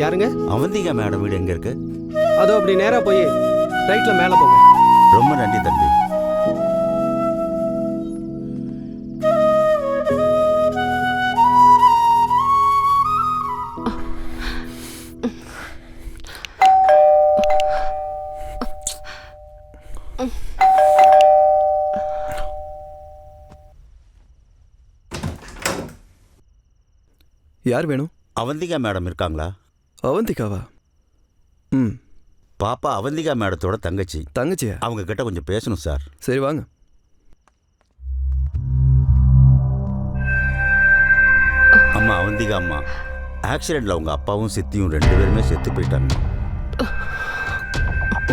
யாருங்க? அவந்திகா மேடம் வீடு எங்க இருக்கு? அதோ அப்படி நேரா போய் ரைட்ல மேல போங்க. ரொம்ப நன்றி தம்பி. யார் வேணும்? அவந்திகா மேடம் இருக்காங்களா? அவந்திகாவா? ம். பாப்பா அவந்திகா மேடத்தோட தங்கச்சி. தங்கச்சியா? அவங்க கிட்ட கொஞ்சம் பேசணும் சார். சரி வாங்க. அம்மா அவந்திகா அம்மா, ஆக்சிடென்ட்ல உங்க அப்பாவும் சித்தியும் 2 பேருமே செத்து போயிட்டாங்க.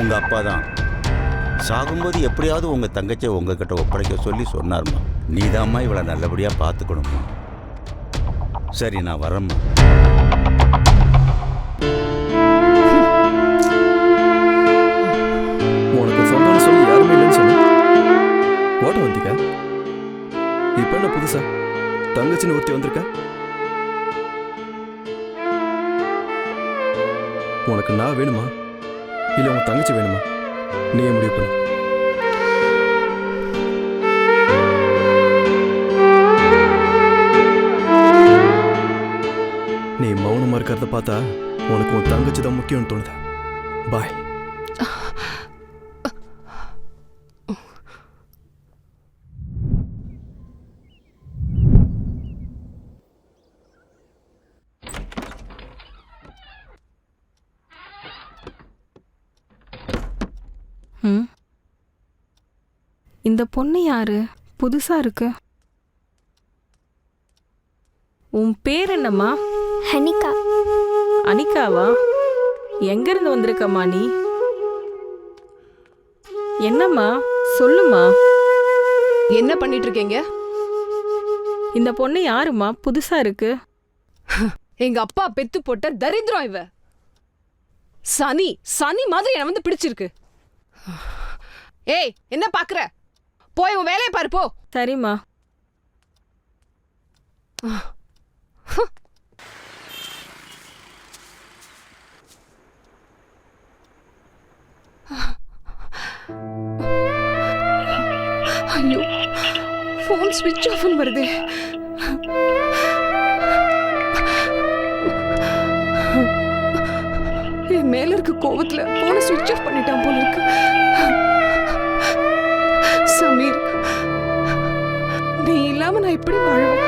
உங்க அப்பா தான் சாகும்போது எப்படியாவது உங்க தங்கச்சியை உங்ககிட்ட ஒப்படைக்க சொல்லி சொன்னார்மா. நீதாம்மா இவளை நல்லபடியா பார்த்துக்கணும்மா. சரி நான் வரேம்மா. உனக்கு சொந்தம்னு சொல்லி யாருமே இல்லைன்னு சொன்ன ஓட்ட வந்திக்கா. இப்ப என்ன புதுசா தங்கச்சின்னு ஒருத்தி வந்திருக்க? உனக்கு நான் வேணுமா இல்ல உன் தங்கச்சி வேணுமா? நீயே முடிவு பண்ணு. நீ மௌனமா இருக்கிறத பார்த்தா உனக்கு உன் தங்கச்சி தான் முக்கியம்னு தோணுது. பாய். இந்த பொண்ணு யாரு? புதுசா இருக்கு. உன் பேர் என்னம்மா? அனிகா. அனிகாவா? எங்க இருந்து வந்திருக்கம்மா நீ? என்னம்மா சொல்லுமா. என்ன பண்ணிட்டு இருக்கீங்க? இந்த பொண்ணு யாருமா? புதுசா இருக்கு. எங்க அப்பா பெத்து போட்ட தரித்திரம் இவ. சனி சனி மாதிரி என்ன வந்து பிடிச்சிருக்கு. ஏய் என்ன பாக்குற? போய் உன் வேலையை பாரு போ. சரிம்மா. ஐயோ போன் ஸ்விட்ச் ஆஃப் வருது. என் மேல இருக்க கோவத்துல போனை ஸ்விட்ச் ஆஃப் பண்ணிட்டான் போல இருக்கு. சமீர், நீ இல்லாம நான் எப்படி வாழுவேன்?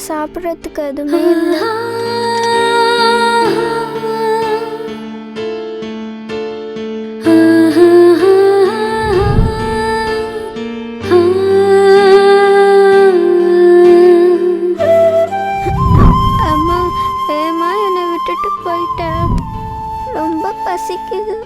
சாப்பிட்றதுக்கு எதுவுமே இல்லை. அம்மா ஏமா என்னை விட்டுட்டு போயிட்டேன். ரொம்ப பசிக்குது.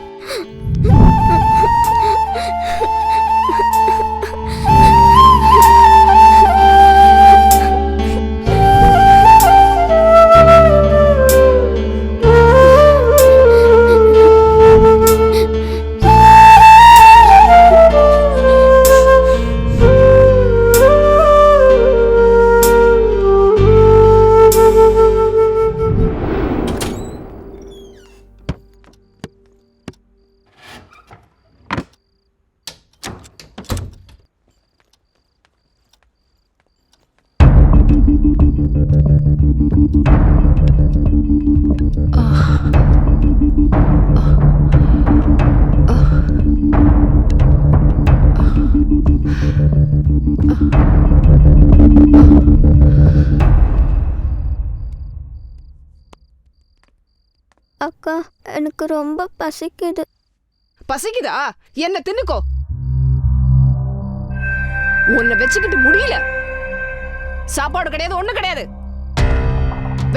எனக்கு ரொம்ப பசிக்குது. பசிக்குதா? என்ன தின்னுக்கோ. உன்னை வச்சுக்கிட்டு முடியல. சாப்பாடு கிடையாது, ஒண்ணு கிடையாது.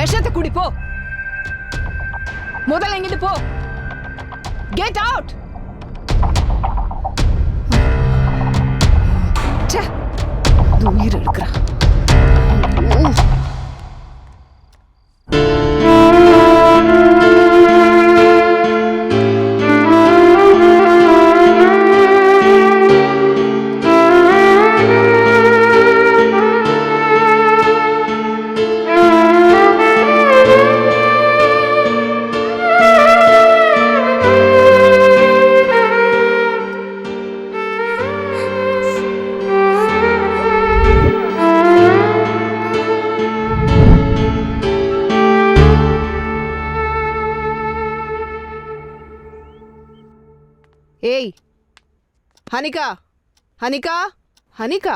விஷத்தை குடி போ. முதல்ல எங்கிட்டு போ. Get out. உயிர் எடுக்கிறா. ஏய் ஹனிகா, ஹனிகா, ஹனிகா,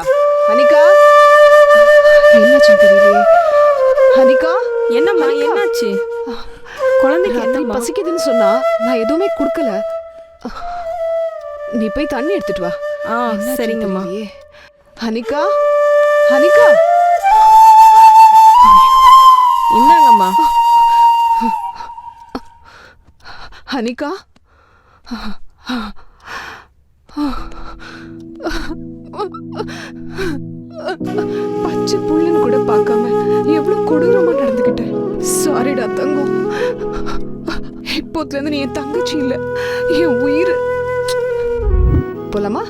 ஹனிகா, என்னாச்சுன்னு தெரியலையே. ஹனிகா, என்னம்மா என்னாச்சு? குழந்தைக்கு ராத்திரி என்னம்மா? பசிக்குதுன்னு சொன்னா நான் எதுவுமே கொடுக்கல. நீ போய் தண்ணி எடுத்துட்டு வா. என்னாச்சுன்னு சரிங்கம்மா. தெரியலையே. ஹனிகா, ஹனிகா, இந்தாங்கம்மா. ஹனிகா, பச்சை புள்ளன்னு கூட பார்க்காம எவ்வளவு கொடூரமா நடந்துக்கிட்டேன். சாரிடா தங்கம். இப்போதுல இருந்து நீ என் தங்கச்சி இல்ல, என் உயிர். போலாமா?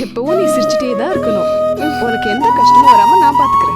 எப்பவும் நீ சிரிச்சுட்டே தான் இருக்கணும். உனக்கு எந்த கஷ்டமும் வராம நான் பாத்துக்கிறேன்.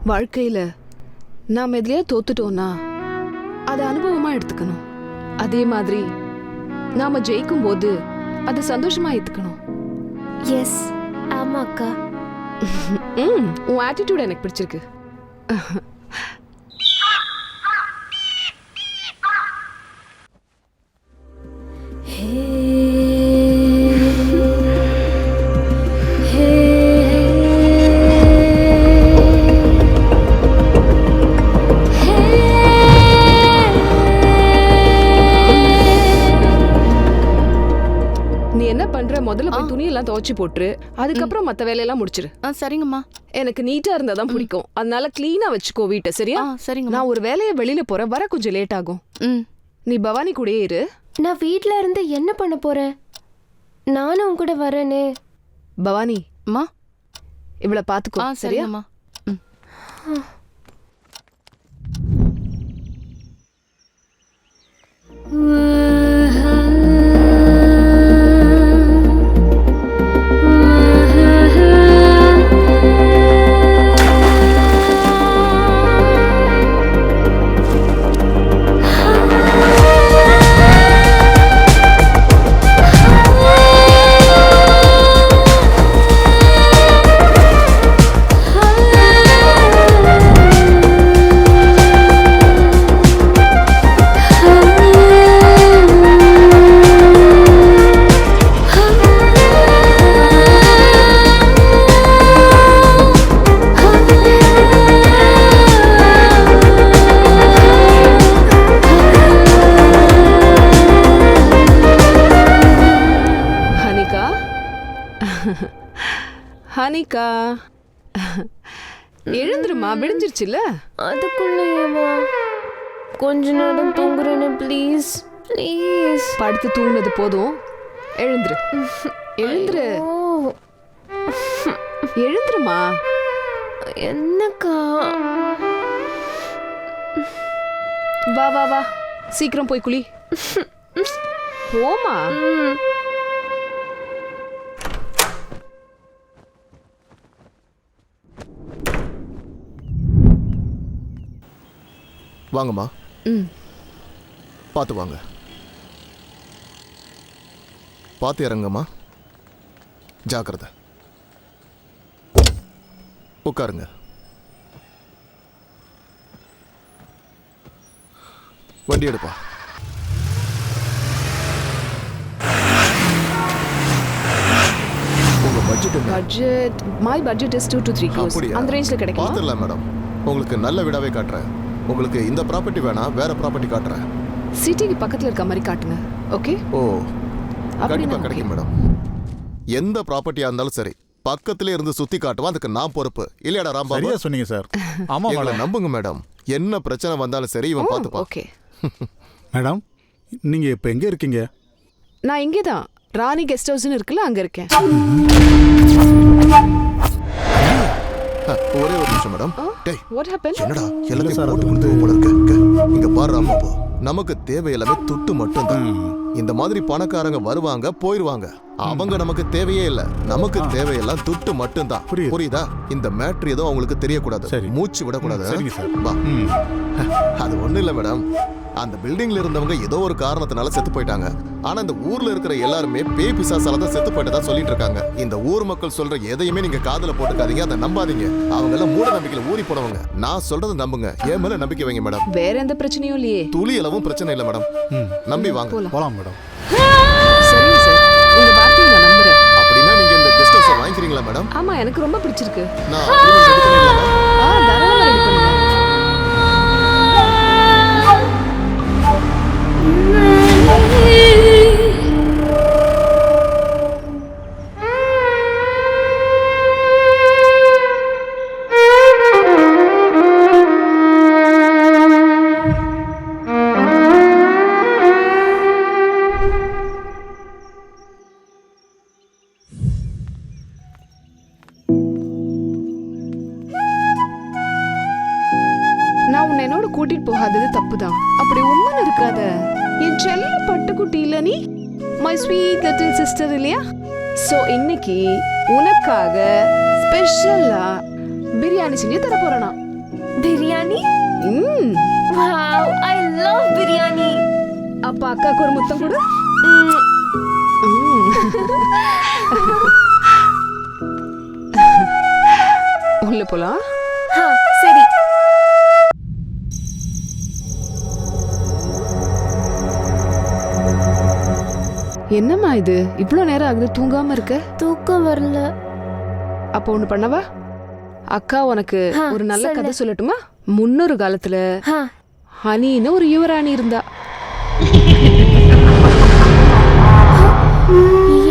வாழ்க்கையில நாம் எதுலயே தோத்துட்டோம்னா அதை அனுபவமா எடுத்துக்கணும். அதே மாதிரி நாம ஜெயிக்கும் போது அது சந்தோஷமா ஏத்துக்கணும். எஸ் ஆமா அக்கா. உன் ஆட்டிடியூட் எனக்கு பிடிச்சிருக்கு. நீ என்ன பண்ற? முதல்ல போய் துணியெல்லாம் துவைச்சு போட்டுரு. அதுக்கப்புறம் மத்த வேலையெல்லாம் முடிச்சிரு. சரிங்கம்மா. எனக்கு நீட்டா இருந்தாதான் பிடிக்கும். அதனால கிளீனா வச்சுக்கோ வீட்டை, சரியா? சரிங்க. நான் ஒரு வேலையை வெளியில போறேன், வர கொஞ்சம் லேட் ஆகும். நீ பவானி கூடயே இரு. நான் வீட்ல இருந்து என்ன பண்ண போறேன்? நானும் உன் கூட வரேனே. பவானி அம்மா இவளை பாத்துக்கோ, சரியா? சரிங்கம்மா. ஹனிகா எழுந்துருமா, விடிஞ்சிருச்சுல்ல? அதுக்குள்ளேயுமா? கொஞ்ச நேரம் தூங்குறேன்னு ப்ளீஸ் ப்ளீஸ். படுத்து தூங்குனது போதும், எழுந்துரு. எழுந்துரு, எழுந்துருமா. என்னக்கா? வா வா வா, சீக்கிரம் போய் குளி. போமா. வாங்கம்மா. பார்த்து வாங்க, பார்த்து இறங்கம்மா. ஜாக்கிரதை. உட்காருங்க. வண்டி எடுப்பா. உங்க பட்ஜெட் என்ன? Budget my budget is 2 to 3 crores. அப்படியா? அந்த ரேஞ்ச்ல கிடைக்குமா? பார்த்துடலாம் மேடம். உங்களுக்கு நல்ல வீடாவே காட்டுறேன். உங்களுக்கு இந்த ப்ராப்பர்ட்டி வேணா வேற ப்ராப்பர்ட்டி காட்டுறேன். சிட்டிக்கு பக்கத்துல இருக்க மாதிரி காட்டுங்க. ஓகே? ஓ, கண்டிப்பா கிடைக்கும் மேடம். எந்த ப்ராப்பர்ட்டியா இருந்தாலும் சரி, பக்கத்துல இருந்து சுத்தி காட்டுவா, அதுக்கு நான் பொறுப்பு. இல்லையாடா ராம்பாபு? சரியா சொன்னீங்க சார். ஆமா எங்களை மேடம். நம்புங்க மேடம். என்ன பிரச்சனை வந்தாலும் சரி, இவன் பார்த்துப்பான். ஓகே. மேடம், நீங்க இப்ப எங்க இருக்கீங்க? நான் இங்கே தான் ராணி கெஸ்ட் ஹவுஸ்னு இருக்குல்ல, அங்க இருக்கேன். ஒரே ஒரு நிமிஷம் மேடம். டேய், What happened? என்னடா எல்லாத்தையும் போட்டு கொடுத்து போல இருக்க? இங்க பாரு ராம்பாபு, நமக்கு தேவையில்லாம துட்டு மட்டும் தான். இந்த மாதிரி பணக்காரங்க வருவாங்க போயிருவாங்க, அவங்க நமக்கு தேவையே இல்ல. நமக்கு தேவையெல்லாம் துட்டு மட்டும் தான். புரியுதா? இந்த மேட்ரு ஏதோ அவங்களுக்கு தெரியக்கூடாது, மூச்சு விடக்கூடாது. சரிங்க சார். வா. அது ஒண்ணு இல்ல மேடம், அந்த பில்டிங்ல இருந்தவங்க ஏதோ ஒரு காரணத்தினால செத்து போயிட்டாங்க. ஆனா இந்த ஊர்ல இருக்கிற எல்லாருமே பேய் பிசாசால தான் செத்து போயிட்டதா சொல்லிட்டு இருக்காங்க. இந்த ஊர் மக்கள் சொல்ற எதையுமே நீங்க காதுல போட்டுக்காதீங்க, அதை நம்பாதீங்க. அவங்க எல்லாம் மூட நம்பிக்கையில ஊறி போனவங்க. நான் சொல்றதை நம்புங்க, என் மேல நம்பிக்கை வைங்க மேடம். வேற எந்த பிரச்சனையும் இல்லையே? துளி அளவும் பிரச்சனை இல்ல மேடம், நம்பி வாங்க. போலாம் மேடம். சரிங்க சார், உங்க வார்த்தையை நான் நம்புறேன். அப்படின்னா நீங்க இந்த கெஸ்ட் ஹவுஸ் வாங்கிக்கிறீங்களா மேடம்? ஆமா, எனக்கு ரொம்ப பிடிச்சிருக்கு. நான் agreement ready பண்ணிடலாமா? தாராளமா ரெடி பண்ணுங்க. நான் உன்னை என்னோட கூட்டிட்டு போகாதது தப்புதான். அப்படி உம்மன் இருக்காத. என் செல்ல பட்டுக்குட்டி இல்ல நீ? மை ஸ்வீட் லிட்டில் சிஸ்டர் இல்லையா? சோ இன்னைக்கு உனக்காக ஸ்பெஷலா பிரியாணி செஞ்சு தர போறேனா. Biryani? Wow, I love biryani. அப்பா அக்காக்கு ஒரு முத்தம் கொடு. உள்ள போலாம். சரி. என்னம்மா இது இவ்ளோ நேரம் ஆகுது தூங்காம இருக்க? தூக்கம் வரல. அப்ப ஒண்ணு பண்ணவா? அக்கா உனக்கு ஒரு நல்ல சொல்லு. கதை சொல்லட்டுமா? முன்னொரு காலத்துல ஹனின்னு ஒரு யுவராணி இருந்தா.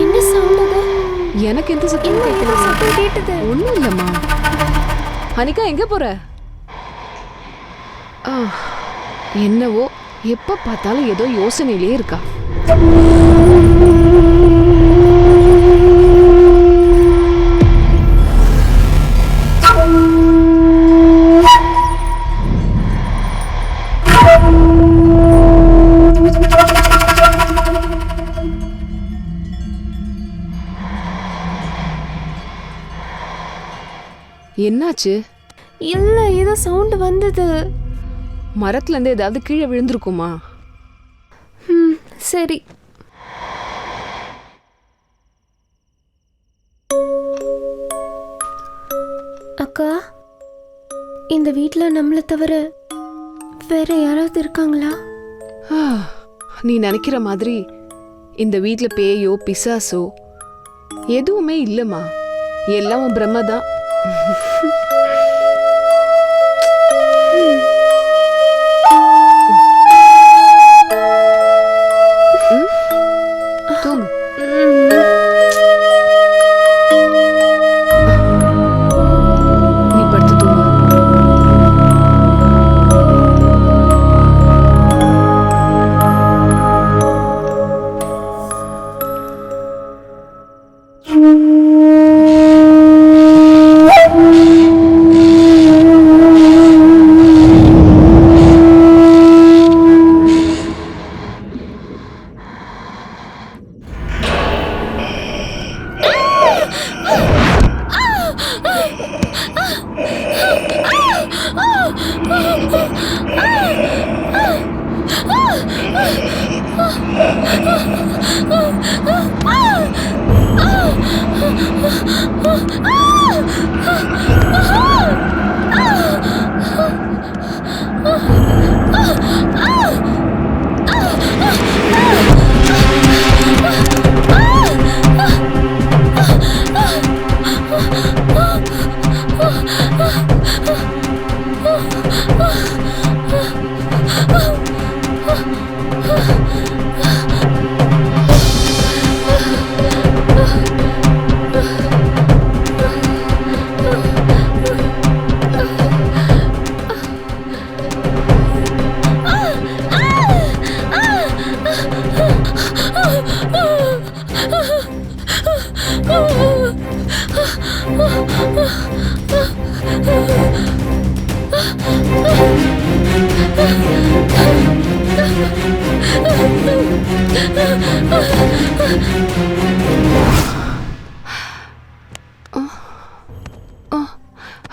என்ன சவுண்ட் அது? எனக்கு எந்த சத்தம் கேட்கல. சத்தம் கேட்டது. ஒண்ணும் இல்லம்மா. ஹனிகா எங்க போற? என்னவோ எப்ப பார்த்தாலும் ஏதோ யோசனையிலே இருக்கா. என்னாச்சு? இல்ல ஏதோ சவுண்ட் வந்தது. மரத்துல இருந்து ஏதாவது கீழே விழுந்திருக்குமா? சரி. அக்கா, இந்த வீட்ல நம்மள தவிர வேற யாராவது இருக்காங்களா? நீ நினைக்கிற மாதிரி இந்த வீட்ல பேயோ பிசாசோ எதுவுமே இல்லம்மா. எல்லாம் உன் பிரம்மதான். தூங்கு. நீ படுத்து தூங்கு.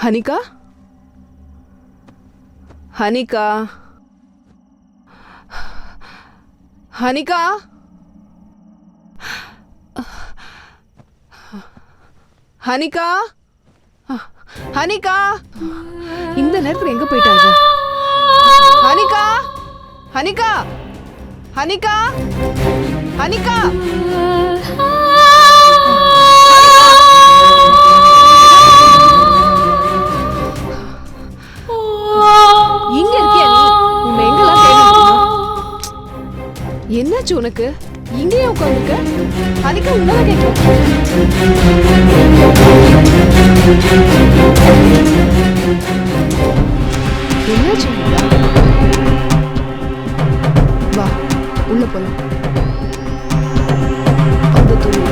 ஹனிகா, ஹனிகா, ஹனிகா, ஹனிகா, ஹனிகா, இந்த நேரத்துல எங்க போயிட்டாங்க? ஹனிகா, ஹனிகா, ஹனிகா, ஹனிகா, இங்க இருக்கியா நீ? உன்னை எங்கெல்லாம் தேடிட்டு? என்னாச்சு உனக்கு? இங்கேயே உட்காந்துருக்க? ஹனிகா உன்னதான் கேட்கும். என்னாச்சு ஹனிகா? வா உள்ள போலாம். வந்து தூங்கு.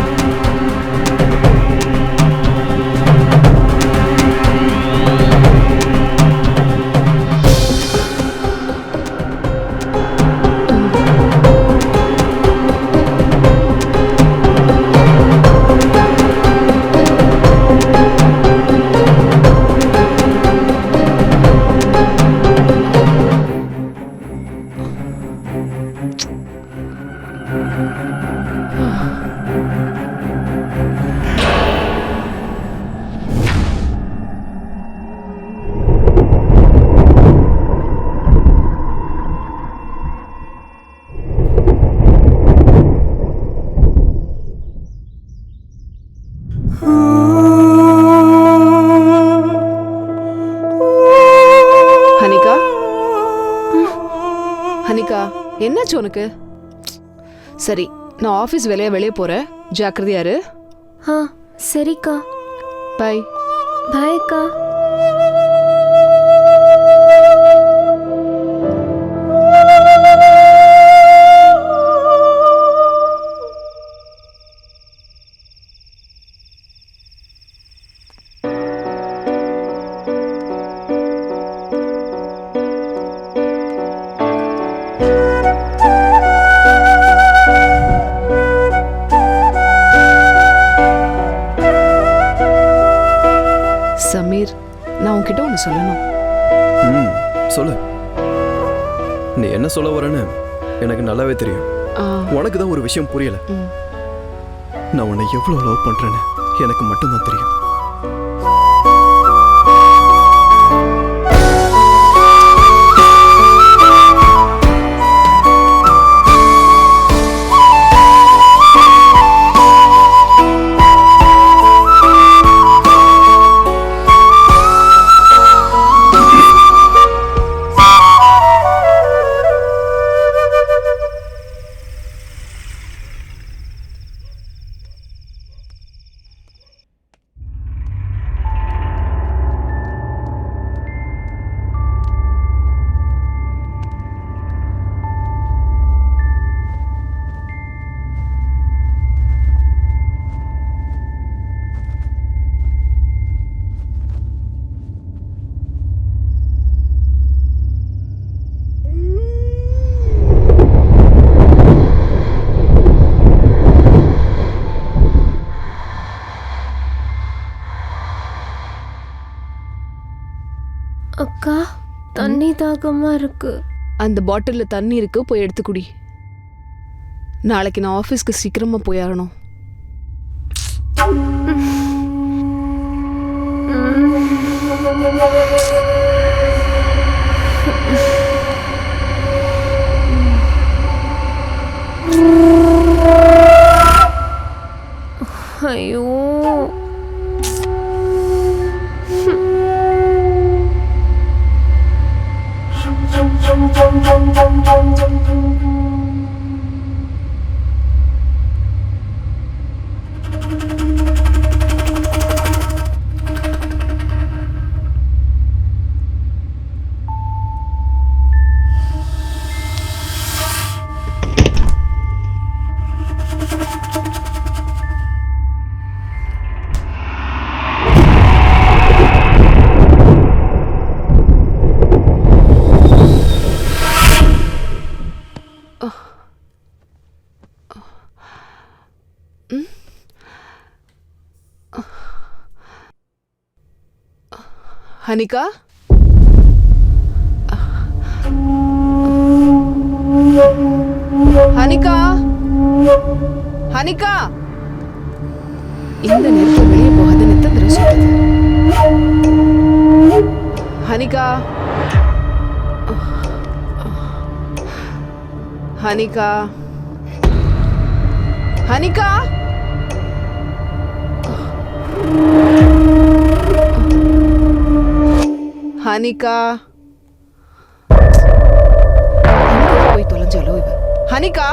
என்னாச்சு உனக்கு? சரி, நான் ஆஃபீஸ் வேலையா வெளியே போறேன், ஜாக்கிரதையா இரு. ஆ சரிக்கா. பை. பாய் அக்கா. சமீர், நான் உன்கிட்ட ஒன்று சொல்லணும். ம் சொல்லு. நீ என்ன சொல்ல வரேன்னு எனக்கு நல்லாவே தெரியும். ஆ, உனக்கு தான் ஒரு விஷயம் புரியல. ம். நான் உன்னை எவ்வளோ லவ் பண்றேன்னு எனக்கு மட்டும்தான் தெரியும். அக்கா, தண்ணி தாகமா இருக்கு. அந்த பாட்டில்ல தண்ணி இருக்கு, போய் எடுத்து குடி. நாளைக்கு நான் ஆஃபீஸ்க்கு சீக்கிரமா போயாகணும். ஐயோ, ஹனிகா, ஹனிகா, ஹனிகா, இந்த நேரத்தில் வெளியே போகாத நித்தந்திர சொல்லுது. ஹனிகா, ஹனிகா, ஹனிகா, ஹனிகா, போய் தொலைஞ்சாலோ இவ. ஹனிகா,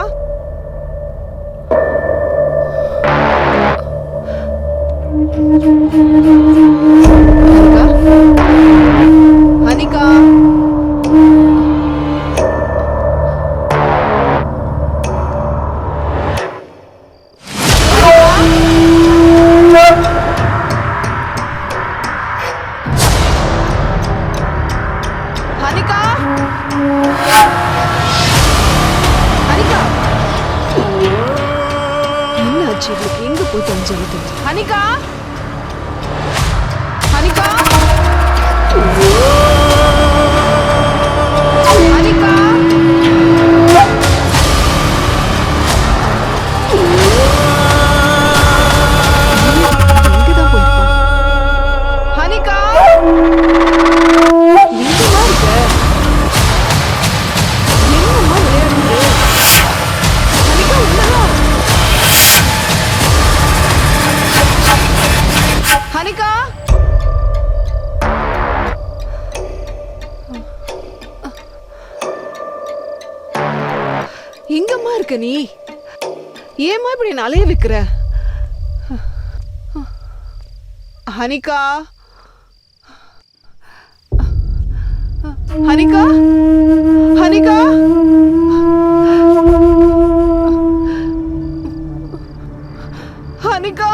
ஹனிகா, ஹனிகா, ஹனிகா, என்ன ஆச்சு இவளுக்கு? எங்க போய் தொலைஞ்சாலும் தெரிஞ்சு. ஹனிகா, ஹனிகா, இருக்க நீ? ஏமா இப்படி என்ன அலைய வைக்கிற? ஹனிகா, ஹனிகா, ஹனிகா, ஹனிகா.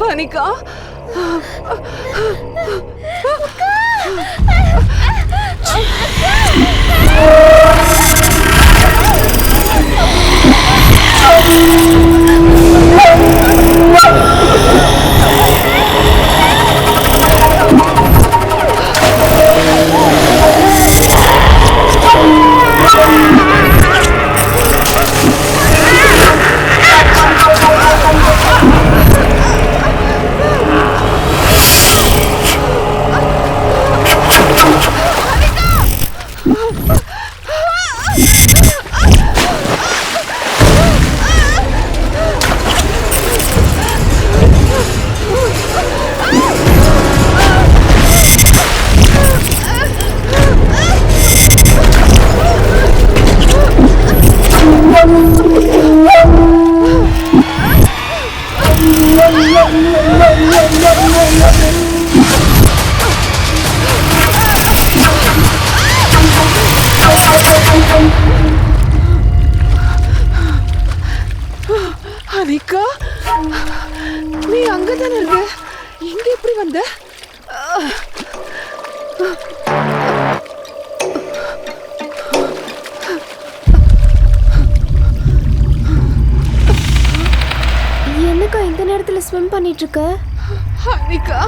ஹனிகா, ஹனிகா, நீ அங்கதானே இருக்க? இங்க எப்படி வந்த? என்னக்கா இந்த நேரத்துல ஸ்விம் பண்ணிட்டு இருக்க? ஹனிகா,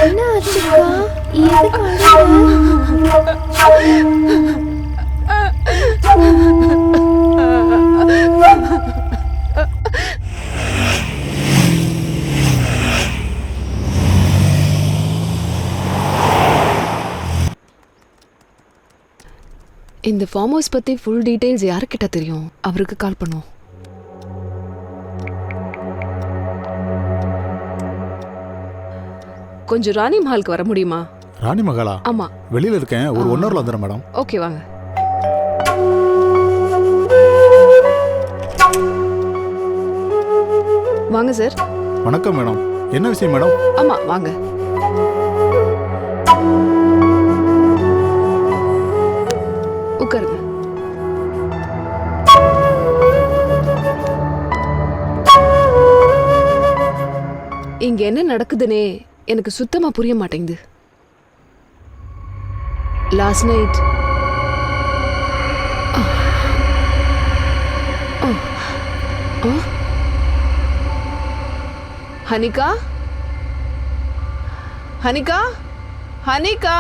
என்ன ஆச்சுக்கா? எதுக்கு அழுகுற? இந்த ஃபார்ம் ஹவுஸ் பத்தி ஃபுல் டீடைல்ஸ் யாருக்கிட்ட தெரியும்? அவருக்கு கால் பண்ணுவோம். கொஞ்சம் ராணி மஹாலுக்கு வர முடியுமா? ராணி மகாலா? ஆமா, வெளியில இருக்கேன், ஒரு 1 ஹவர்ல வந்துடுறேன் மேடம். ஓகே, வாங்க. வாங்க சார். வணக்கம் மேடம். என்ன விஷயம் மேடம்? ஆமா, வாங்க. உட்காருங்க. இங்க என்ன நடக்குதுன்னே எனக்கு சுத்தமா புரிய மாட்டேங்குது. லாஸ்ட் நைட் ஹனிகா, ஹனிகா, ஹனிகா,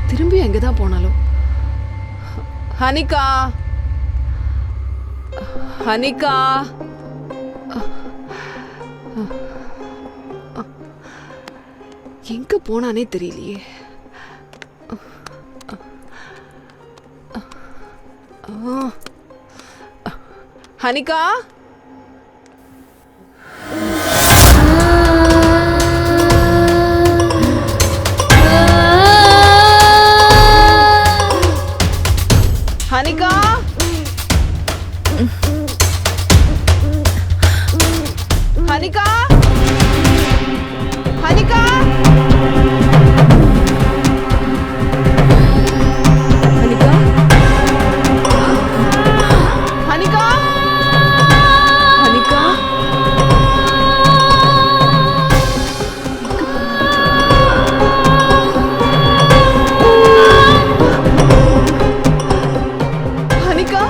திரும்பி எங்கதான் போனாலும். ஹனிகா, ஹனிகா, எங்க போனானே தெரியலையே. ஹனிகா, ஹனிகா, ஹனிகா, ஹனிகா, ஹனிகா, ஹனிகா, ஹனிகா. ஹனிகா,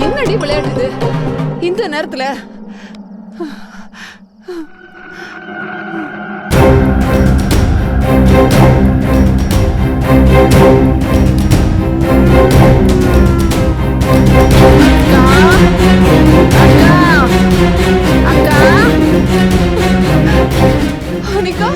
என்னடி விளையாட்டுது இந்த நேரத்துல? பக்கத்துல. அனிகா,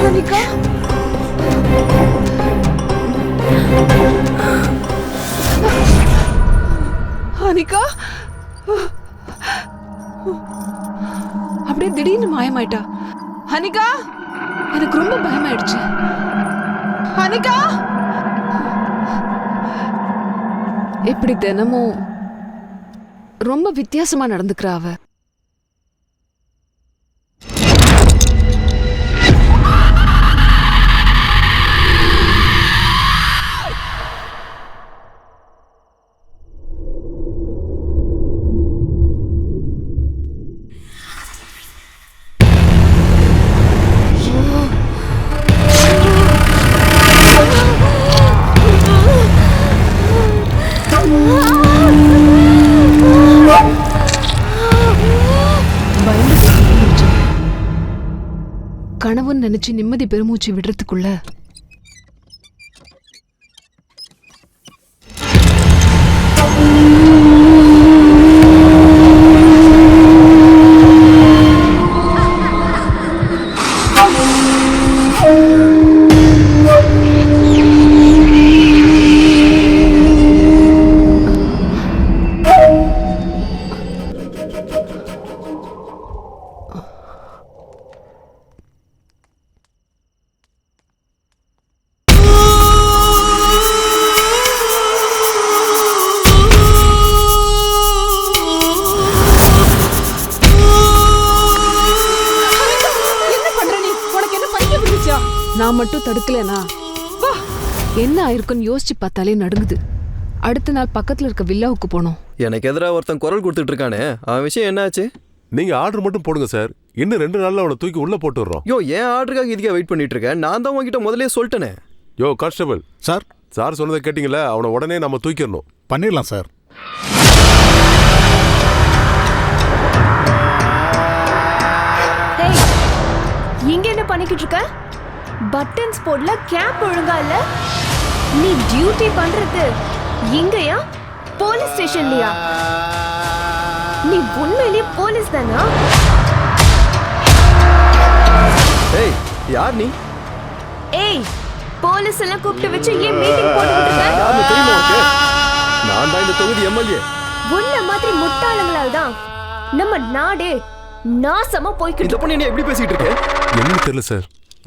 அனிகா, அனிகா அப்படியே திடீர்னு மாயமாயிட்டா. அனிகா, எனக்கு ரொம்ப பயமாயிடுச்சு. அனிகா, இப்படி தினமும் ரொம்ப வித்தியாசமா நடந்துக்கிறா அவ. கனவுன்னு நினைச்சு நிம்மதி பெருமூச்சு விடுறதுக்குள்ள நான் மட்டும் தடுக்கலனா வா, என்ன ஆயிருக்குன்னு யோசிச்சு பார்த்தாலே நடுங்குது. அடுத்த நாள் பக்கத்துல இருக்க வில்லாவுக்கு போனோம். எனக்கு எதிராக ஒருத்தன் குரல் கொடுத்துட்டு இருக்கானே, அவன் விஷயம் என்னாச்சு? நீங்க ஆர்டர் மட்டும் போடுங்க சார், இன்னும் 2 நாள்ல அவனை தூக்கி உள்ள போட்டு வர்றோம். யோ, ஏன் ஆர்டருக்காக இதுக்கே வெயிட் பண்ணிட்டு இருக்கேன்? நான் தான் உங்ககிட்ட முதலே சொல்லிட்டேனே. யோ கான்ஸ்டபிள் சார் சார் சொன்னதை கேட்டீங்களா? அவனை உடனே நம்ம தூக்கிடணும். பண்ணிடலாம் சார். இங்க என்ன பண்ணிக்கிட்டு இருக்க? பட்டன்ஸ் போடல, கேப் ஒழுங்கா இல்ல. நீ டியூட்டி பண்றது இங்கயா, போலீஸ் ஸ்டேஷன்லயா? நீ உண்மையிலேயே போலீஸ் தானா? ஏய், யார் நீ? ஏய், போலீஸ் எல்லாம் கூப்பிட்டு வச்சு ஏன் மீட்டிங் போட்டுக்கிட்டு இருக்க? யாருன்னு தெரியுமா உனக்கு? நான் தான் இந்த தொகுதி எம்எல்ஏ. உன்ன மாதிரி முட்டாளங்களால தான் நம்ம நாடே நாசமா போய்கிட்டு. இந்த பொண்ணு என்ன எப்படி பேசிட்டு இருக்க? என்னன்னு தெரியல சார்.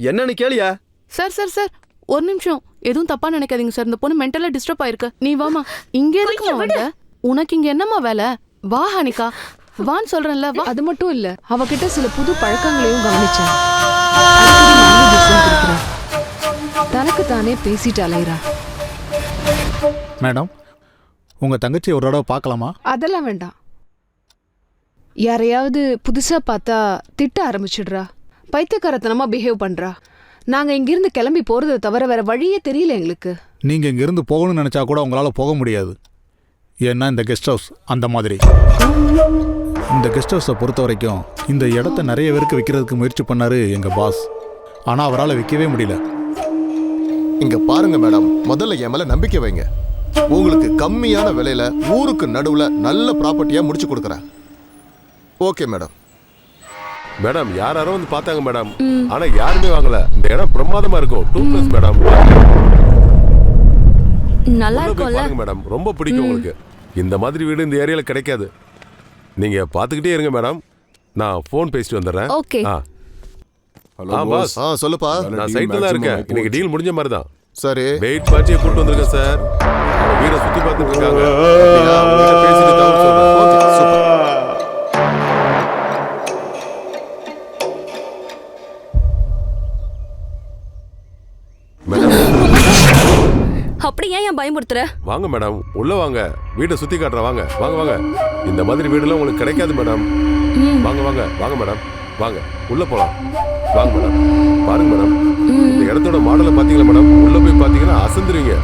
என்னன்னு கேளியா? சார் சார் சார், ஒரு நிமிஷம், எதுவும் தப்பா நினைக்காதீங்க சார். இந்த பொண்ணு மென்டலா டிஸ்டர்ப் ஆயிருக்கு. நீ வாமா. இங்க இருக்குமா வந்த? உனக்கு இங்க என்னம்மா வேலை? வா ஹனிகா, வான்னு சொல்றேன்ல, வா. அது மட்டும் இல்ல, அவகிட்ட சில புது பழக்கங்களையும் கவனிச்சேன். தனக்கு தானே பேசிட்டு அலைறா. மேடம், உங்க தங்கச்சியை ஒரு தடவை பார்க்கலாமா? அதெல்லாம் வேண்டாம். யாரையாவது புதுசா பார்த்தா திட்ட ஆரம்பிச்சிடுறா, பைத்தியக்காரத்தனமா பிஹேவ் பண்றா. நாங்க இங்கிருந்து கிளம்பி போறதை தவிர வேற வழியே தெரியல எங்களுக்கு. நீங்க இங்கிருந்து போகணும்னு நினைச்சா கூட உங்களால போக முடியாது. ஏன்னா இந்த கெஸ்ட் ஹவுஸ் அந்த மாதிரி. இந்த கெஸ்ட் ஹவுஸை பொறுத்த வரைக்கும் இந்த இடத்த நிறைய பேருக்கு விற்கிறதுக்கு முயற்சி பண்ணாரு எங்க பாஸ். ஆனா அவரால் விற்கவே முடியல. இங்க பாருங்க மேடம், முதல்ல என் மேல நம்பிக்கை வைங்க. உங்களுக்கு கம்மியான விலையில ஊருக்கு நடுவுல நல்ல ப்ராப்பர்ட்டியா முடிச்சு கொடுக்குறேன். Okay madam. மேடம் யாரோ வந்து பார்த்தாங்க மேடம், ஆனா யாருமே வாங்கல. இந்த இடம் பிரமாதமா இருக்கும். 2+ மேடம். நல்லா இருக்கும்ல மேடம், ரொம்ப பிடிக்கும் உங்களுக்கு. இந்த மாதிரி வீடு இந்த ஏரியால கிடைக்காது. நீங்க பாத்துக்கிட்டே இருங்க மேடம், நான் ஃபோன் பேசிட்டு வந்துடுறேன். ஓகே. Hello boss. சொல்லுப்பா. நான் சைட்ல தான் இருக்கேன். இன்னைக்கு டீல் முடிஞ்ச மாதிரி தான். சரி, வெயிட் பார்ட்டியை கூட்டு வந்திருக்கேன் சார். வீடை சுத்தி பார்த்துட்டு இருக்காங்க. அப்படியா? அவங்ககிட்ட பேசிட்டு தகவல் சொல்றேன். Okay, super. மேடம் அப்படி ஏன் பயமுறுத்துற? வாங்க மேடம், உள்ள வாங்க. வீட்டை சுத்தி காட்டுறேன். வாங்க வாங்க வாங்க. இந்த மாதிரி வீடுலாம் உங்களுக்கு கிடைக்காது மேடம். வாங்க வாங்க வாங்க மேடம், வாங்க உள்ள போலாம். வாங்க மேடம், பாருங்க மேடம். இந்த இடத்தோட மாடலை பாத்தீங்களா மேடம்? உள்ள போய் பாத்தீங்கன்னா அசந்துருவீங்க.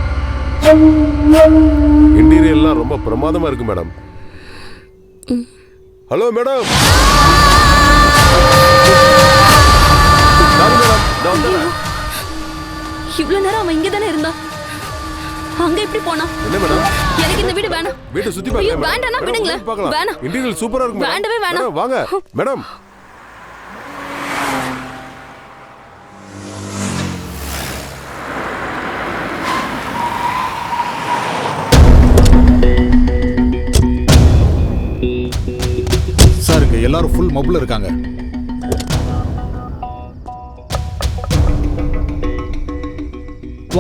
இன்டீரியர் எல்லாம் ரொம்ப பிரமாதமா இருக்கு மேடம். Hello madam. இவ்வளவு நேரம் அவன் இங்க தானே இருந்தான். அங்க எப்படி போனா? என்ன மேடம்? எனக்கு இந்த வீடு வேணாம். வீட்டை சுத்தி ஐயோ, பாருங்க. வேண்டாம்னா விடுங்களேன். வேணாம். இன்டீரியர் சூப்பரா இருக்கு மேடம். வேண்டவே வேணாம். மேடம், வாங்க மேடம். சார் இங்க எல்லாரும் ஃபுல் மொபைல் இருக்காங்க.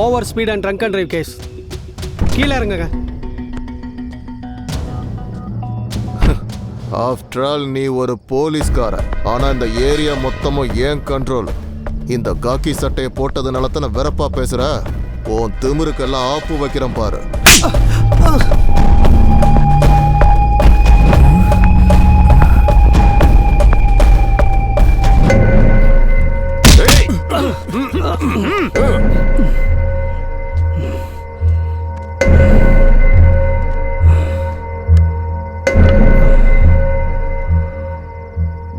Over speed and drunk and drive case. கீழே இறங்குங்க. ஆஃப்டர் ஆல் நீ ஒரு போலீஸ்கார. ஆனா இந்த ஏரியா மொத்தமும் ஏன் கண்ட்ரோல். இந்த காக்கி சட்டையை போட்டதுனால தானே வெறப்பா பேசுற. உன் திமிருக்கெல்லாம் ஆப்பு வைக்கிறேன் பாரு.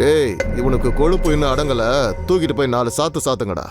டேய், இவனுக்கு கொழுப்பு இன்னும் அடங்கல. தூக்கிட்டு போய் 4 சாத்து சாத்துங்கடா.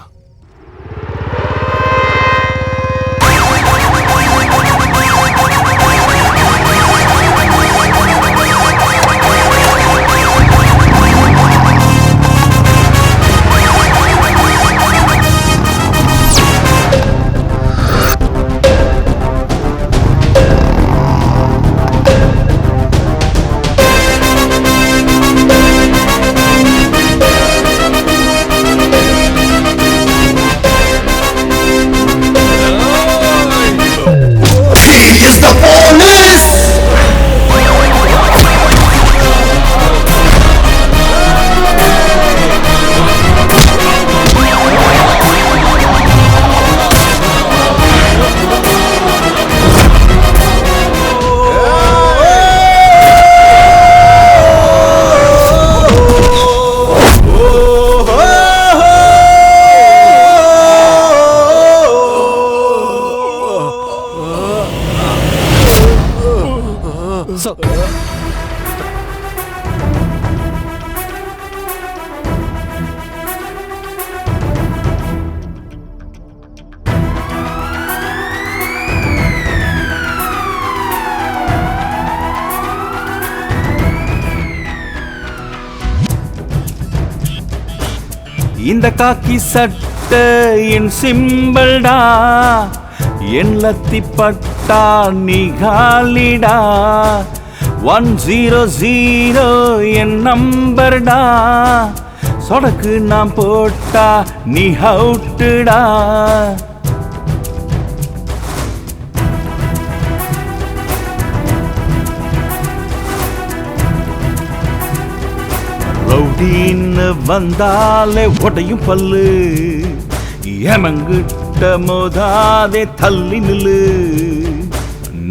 இந்த காக்கி சட்டை என் சிம்பல்டா, என் லத்தி பட்டா நிகாலிடா. 100 என் நம்பர்டா, சொடக்கு நான் போட்டா நீ அவுட்டுடா. ரவுடின்னு வந்தாலே உடையும் பல்லு, எமங்கிட்ட மோதாதே தள்ளி நில்லு.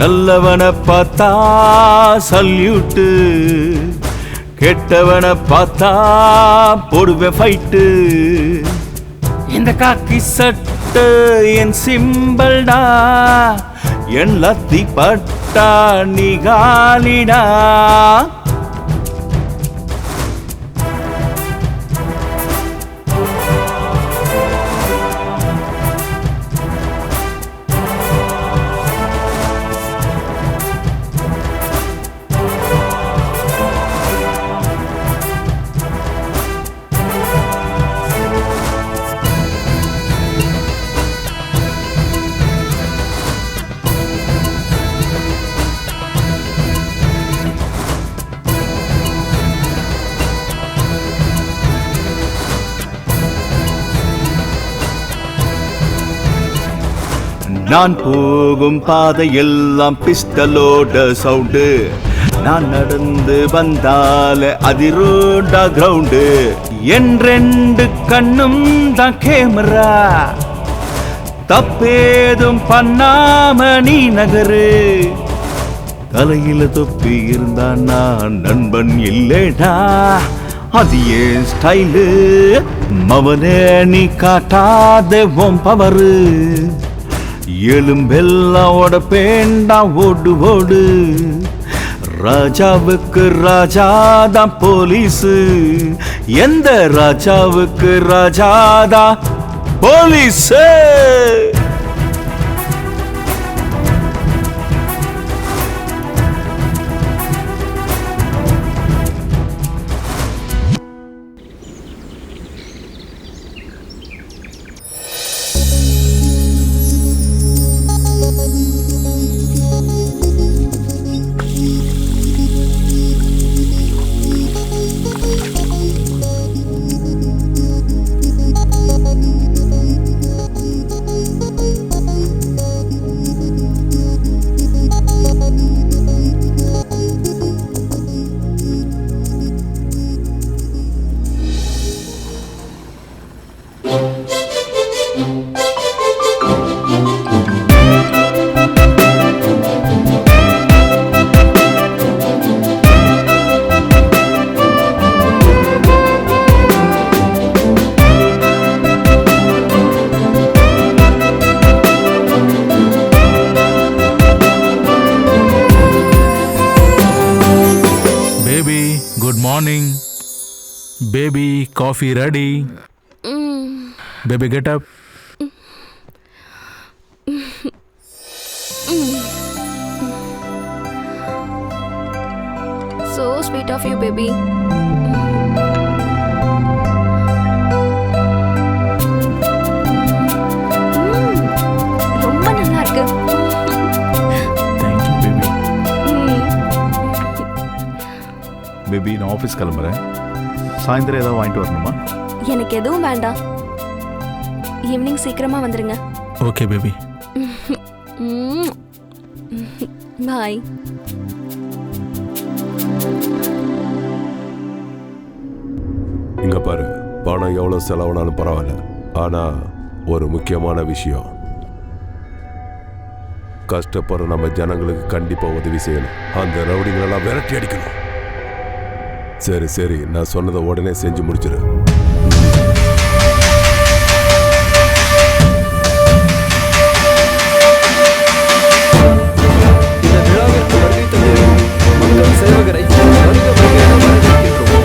நல்லவனை பார்த்தா சல்யூட்டு, கெட்டவனை பார்த்தா போடுவேன் ஃபைட்டு. இந்த காக்கி சட்டை என் சிம்பல்டா, என் லத்தி பட்டா நிகாலிடா. நான் போகும் பாதையெல்லாம் பிஸ்டலோட சவுண்டு நான் நடந்து வந்தால அதிரோட கிரவுண்டு என் 2 கண்ணும் தான் கேமரா தப்பேதும் பண்ணாம நீ நகரு தலையில தொப்பி இருந்தா நான் நண்பன் இல்லேடா அது ஏன் ஸ்டைலு மவனே நீ காட்டாத உன் பவரு எலும்பெல்லாம் ஓடப்பேண்டா ஓடு ஓடு ராஜாவுக்கு ராஜாதான் போலீஸு எந்த ராஜாவுக்கு ராஜாதான் police Good morning. Baby, coffee ready. Baby, get up. So sweet of you, baby. ரொம்ப நல்லா இருக்கு. Thank you, baby. Baby, நான் ஆஃபீஸ் கிளம்புறேன். சாயந்தரம் ஏதாவது வாங்கிட்டு வரணுமா? எனக்கு எதுவும் வேண்டாம். ஈவினிங் சீக்கிரமா வந்துருங்க. Okay baby. பாய். இங்க பாரு, பணம் எவ்வளவு செலவானாலும் பரவாயில்ல, ஆனா ஒரு முக்கியமான விஷயம், கஷ்டப்படுற நம்ம ஜனங்களுக்கு கண்டிப்பா உதவி செய்யணும். அந்த ரவுடிங்களெல்லாம் விரட்டி அடிக்கணும். சரி சரி, நான் சொன்னதை உடனே செஞ்சு முடிச்சிரு. இந்த விழாவிற்கு வருகை தந்திருக்கும் மக்கள் சேவகரை வருக வருக என வரவேற்கின்றோம்.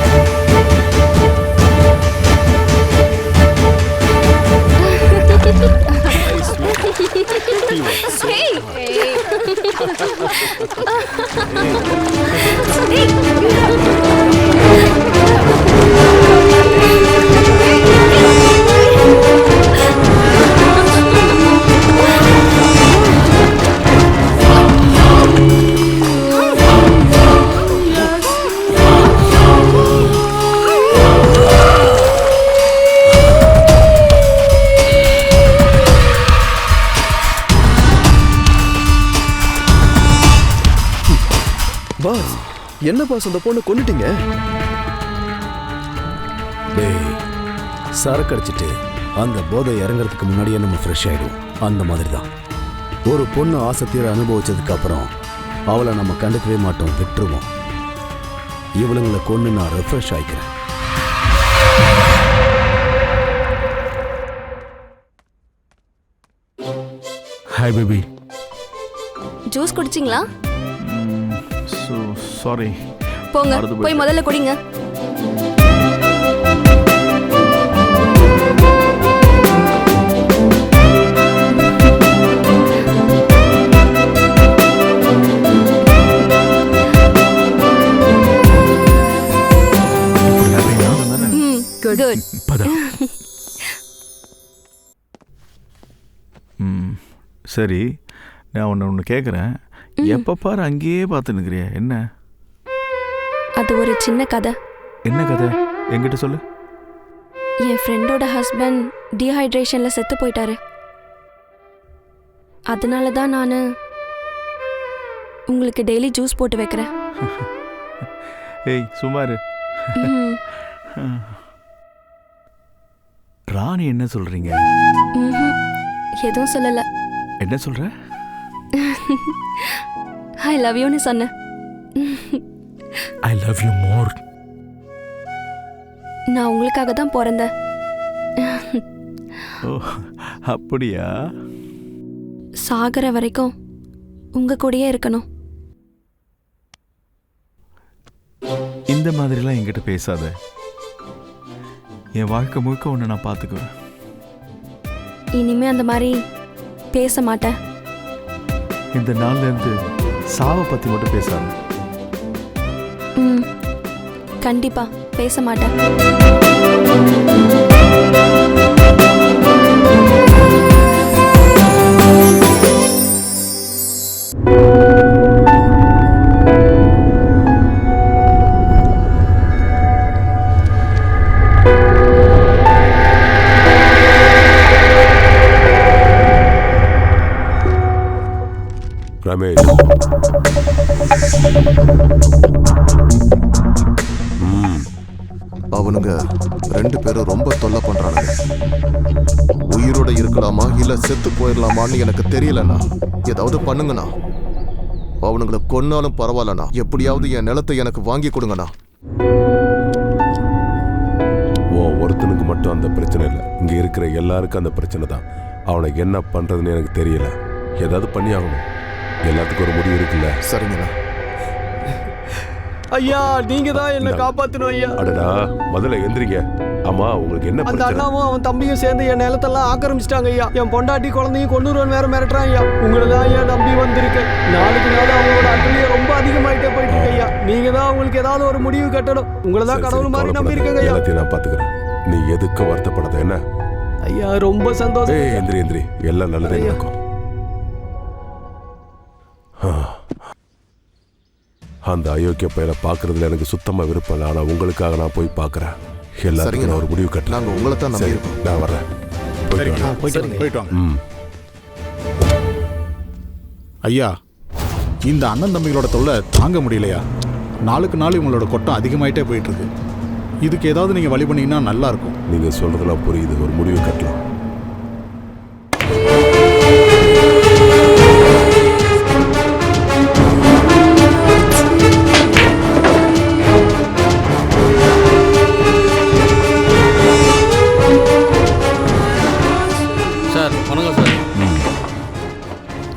பாஸ், என்ன பாஸ் அந்த பொண்ணு கொன்னுட்டீங்க? டேய், சரக்கு அடிச்சிட்டு அந்த போதை இறங்குறதுக்கு முன்னாடியே நம்ம ஃப்ரெஷ் ஆயிடும். அந்த மாதிரி தான் ஒரு பொண்ணு ஆசை தீர அனுபவிச்சதுக்கு அப்புறம் அவளை நம்ம கண்டுக்கவே மாட்டோம், விட்டுருவோம். இவளுங்களை கொண்டு நான் ரெஃப்ரெஷ் ஆயிக்கிறேன். Hi baby. ஜூஸ் குடிச்சிங்களா? சாரி. போங்க, போய் முதல்ல குடிங்க. குட். சரி, நான் ஒன்று கேட்குறேன். எப்போ பாரு அங்கேயே பார்த்து நிற்கிறியா, என்ன? அது ஒரு சின்ன கதை. என்ன கதை? என்கிட்ட சொல்லு. என் ஃப்ரெண்டோட ஹஸ்பண்ட் டீஹைட்ரேஷன்ல செத்து போயிட்டாரு. அதனால தான் நான் உங்களுக்கு டெய்லி ஜூஸ் போட்டு வைக்கிறேன். ஏய் சுமாரு. ராணி என்ன சொல்றீங்க? எதுவும் சொல்லல. என்ன சொல்ற? ஐ லவ் யூன்னு சொன்னேன். I love you more. நான் உங்களுக்காக தான் பிறந்தேன். ஓ அப்படியா? சாகர வரைக்கும் உங்க கூடயே இருக்கணும். இந்த மாதிரிலாம் என்கிட்ட பேசாத. என் வாழ்க்கை முழுக்க ஒன்று நான் பார்த்துக்குவேன். இனிமே அந்த மாதிரி பேச மாட்டேன். இந்த நாள்ல இருந்து சாவை பத்தி மட்டும் பேசாத. கண்டிப்பா பேச மாட்டேன். ரமேஷ், அவனுங்க 2 பேரும் ரொம்ப தொல்லை பண்றானுங்க. உயிரோட இருக்கலாமா இல்ல செத்து போயிடலாமான்னு எனக்கு தெரியலண்ணா. ஏதாவது பண்ணுங்கண்ணா. அவனுங்களை கொன்னாலும் பரவாயில்லண்ணா. எப்படியாவது என் நிலத்தை எனக்கு வாங்கி கொடுங்கண்ணா. ஒருத்தனுக்கு மட்டும் அந்த பிரச்சனை இல்லை, இங்க இருக்கிற எல்லாருக்கும் அந்த பிரச்சனை தான். அவனை என்ன பண்றதுன்னு எனக்கு தெரியல. ஏதாவது பண்ணி ஆகணும். எல்லாத்துக்கும் ஒரு முடிவு இருக்குல்ல? சரிங்கண்ணா. ஐயா நீங்க தான் என்ன காப்பாத்தணும் ஐயா. அடடா முதல்ல எந்திரிங்க. ஆமா உங்களுக்கு என்ன அந்த பிரச்சனை? அண்ணாவும் அவன் தம்பியும் சேர்ந்து என் நிலத்தெல்லாம் ஆக்கிரமிச்சிட்டாங்க ஐயா. என் பொண்டாட்டி குழந்தையும் கொண்டுருவன் வேற மிரட்டுறான் ஐயா. உங்களை தான் ஐயா நம்பி வந்திருக்கேன். நாளுக்கு நாள் அவங்களோட அட்டலியே ரொம்ப அதிகமாயிட்டே போயிட்டு இருக்கு ஐயா. நீங்க தான் அவங்களுக்கு ஏதாவது ஒரு முடிவு கட்டணும். உங்களை தான் கடவுள் மாதிரி நம்பி இருக்கேங்க ஐயா. எல்லாத்தையும் நான் பாத்துக்கிறேன். நீ எதுக்கு வருத்தப்படாத என்ன? ஐயா ரொம்ப சந்தோஷம். எந்திரி எந்திரி, எல்லாம் நல்லதே நடக்கும். அந்த அயோக்கிய பையனை பார்க்கறதுல எனக்கு சுத்தமா விருப்பம் இல்லை. ஆனா உங்களுக்காக நான் போய் பார்க்கறேன். எல்லாருக்கும் ஒரு முடிவு கட்டலாம். நாங்க உங்களை தான் நம்பி இருக்கோம். நான் வரேன். போயிட்டு வாங்க. ஐயா இந்த அண்ணன் தம்பிகளோட தொல்லை தாங்க முடியலையா? நாளுக்கு நாள் இவங்களோட கொட்டம் அதிகமாயிட்டே போயிட்டு இருக்கு. இதுக்கு ஏதாவது நீங்க வழி பண்ணீங்கன்னா நல்லா இருக்கும். நீங்க சொல்றதெல்லாம் புரியுது. ஒரு முடிவு கட்டலாம். சார் வணக்கம் சார்.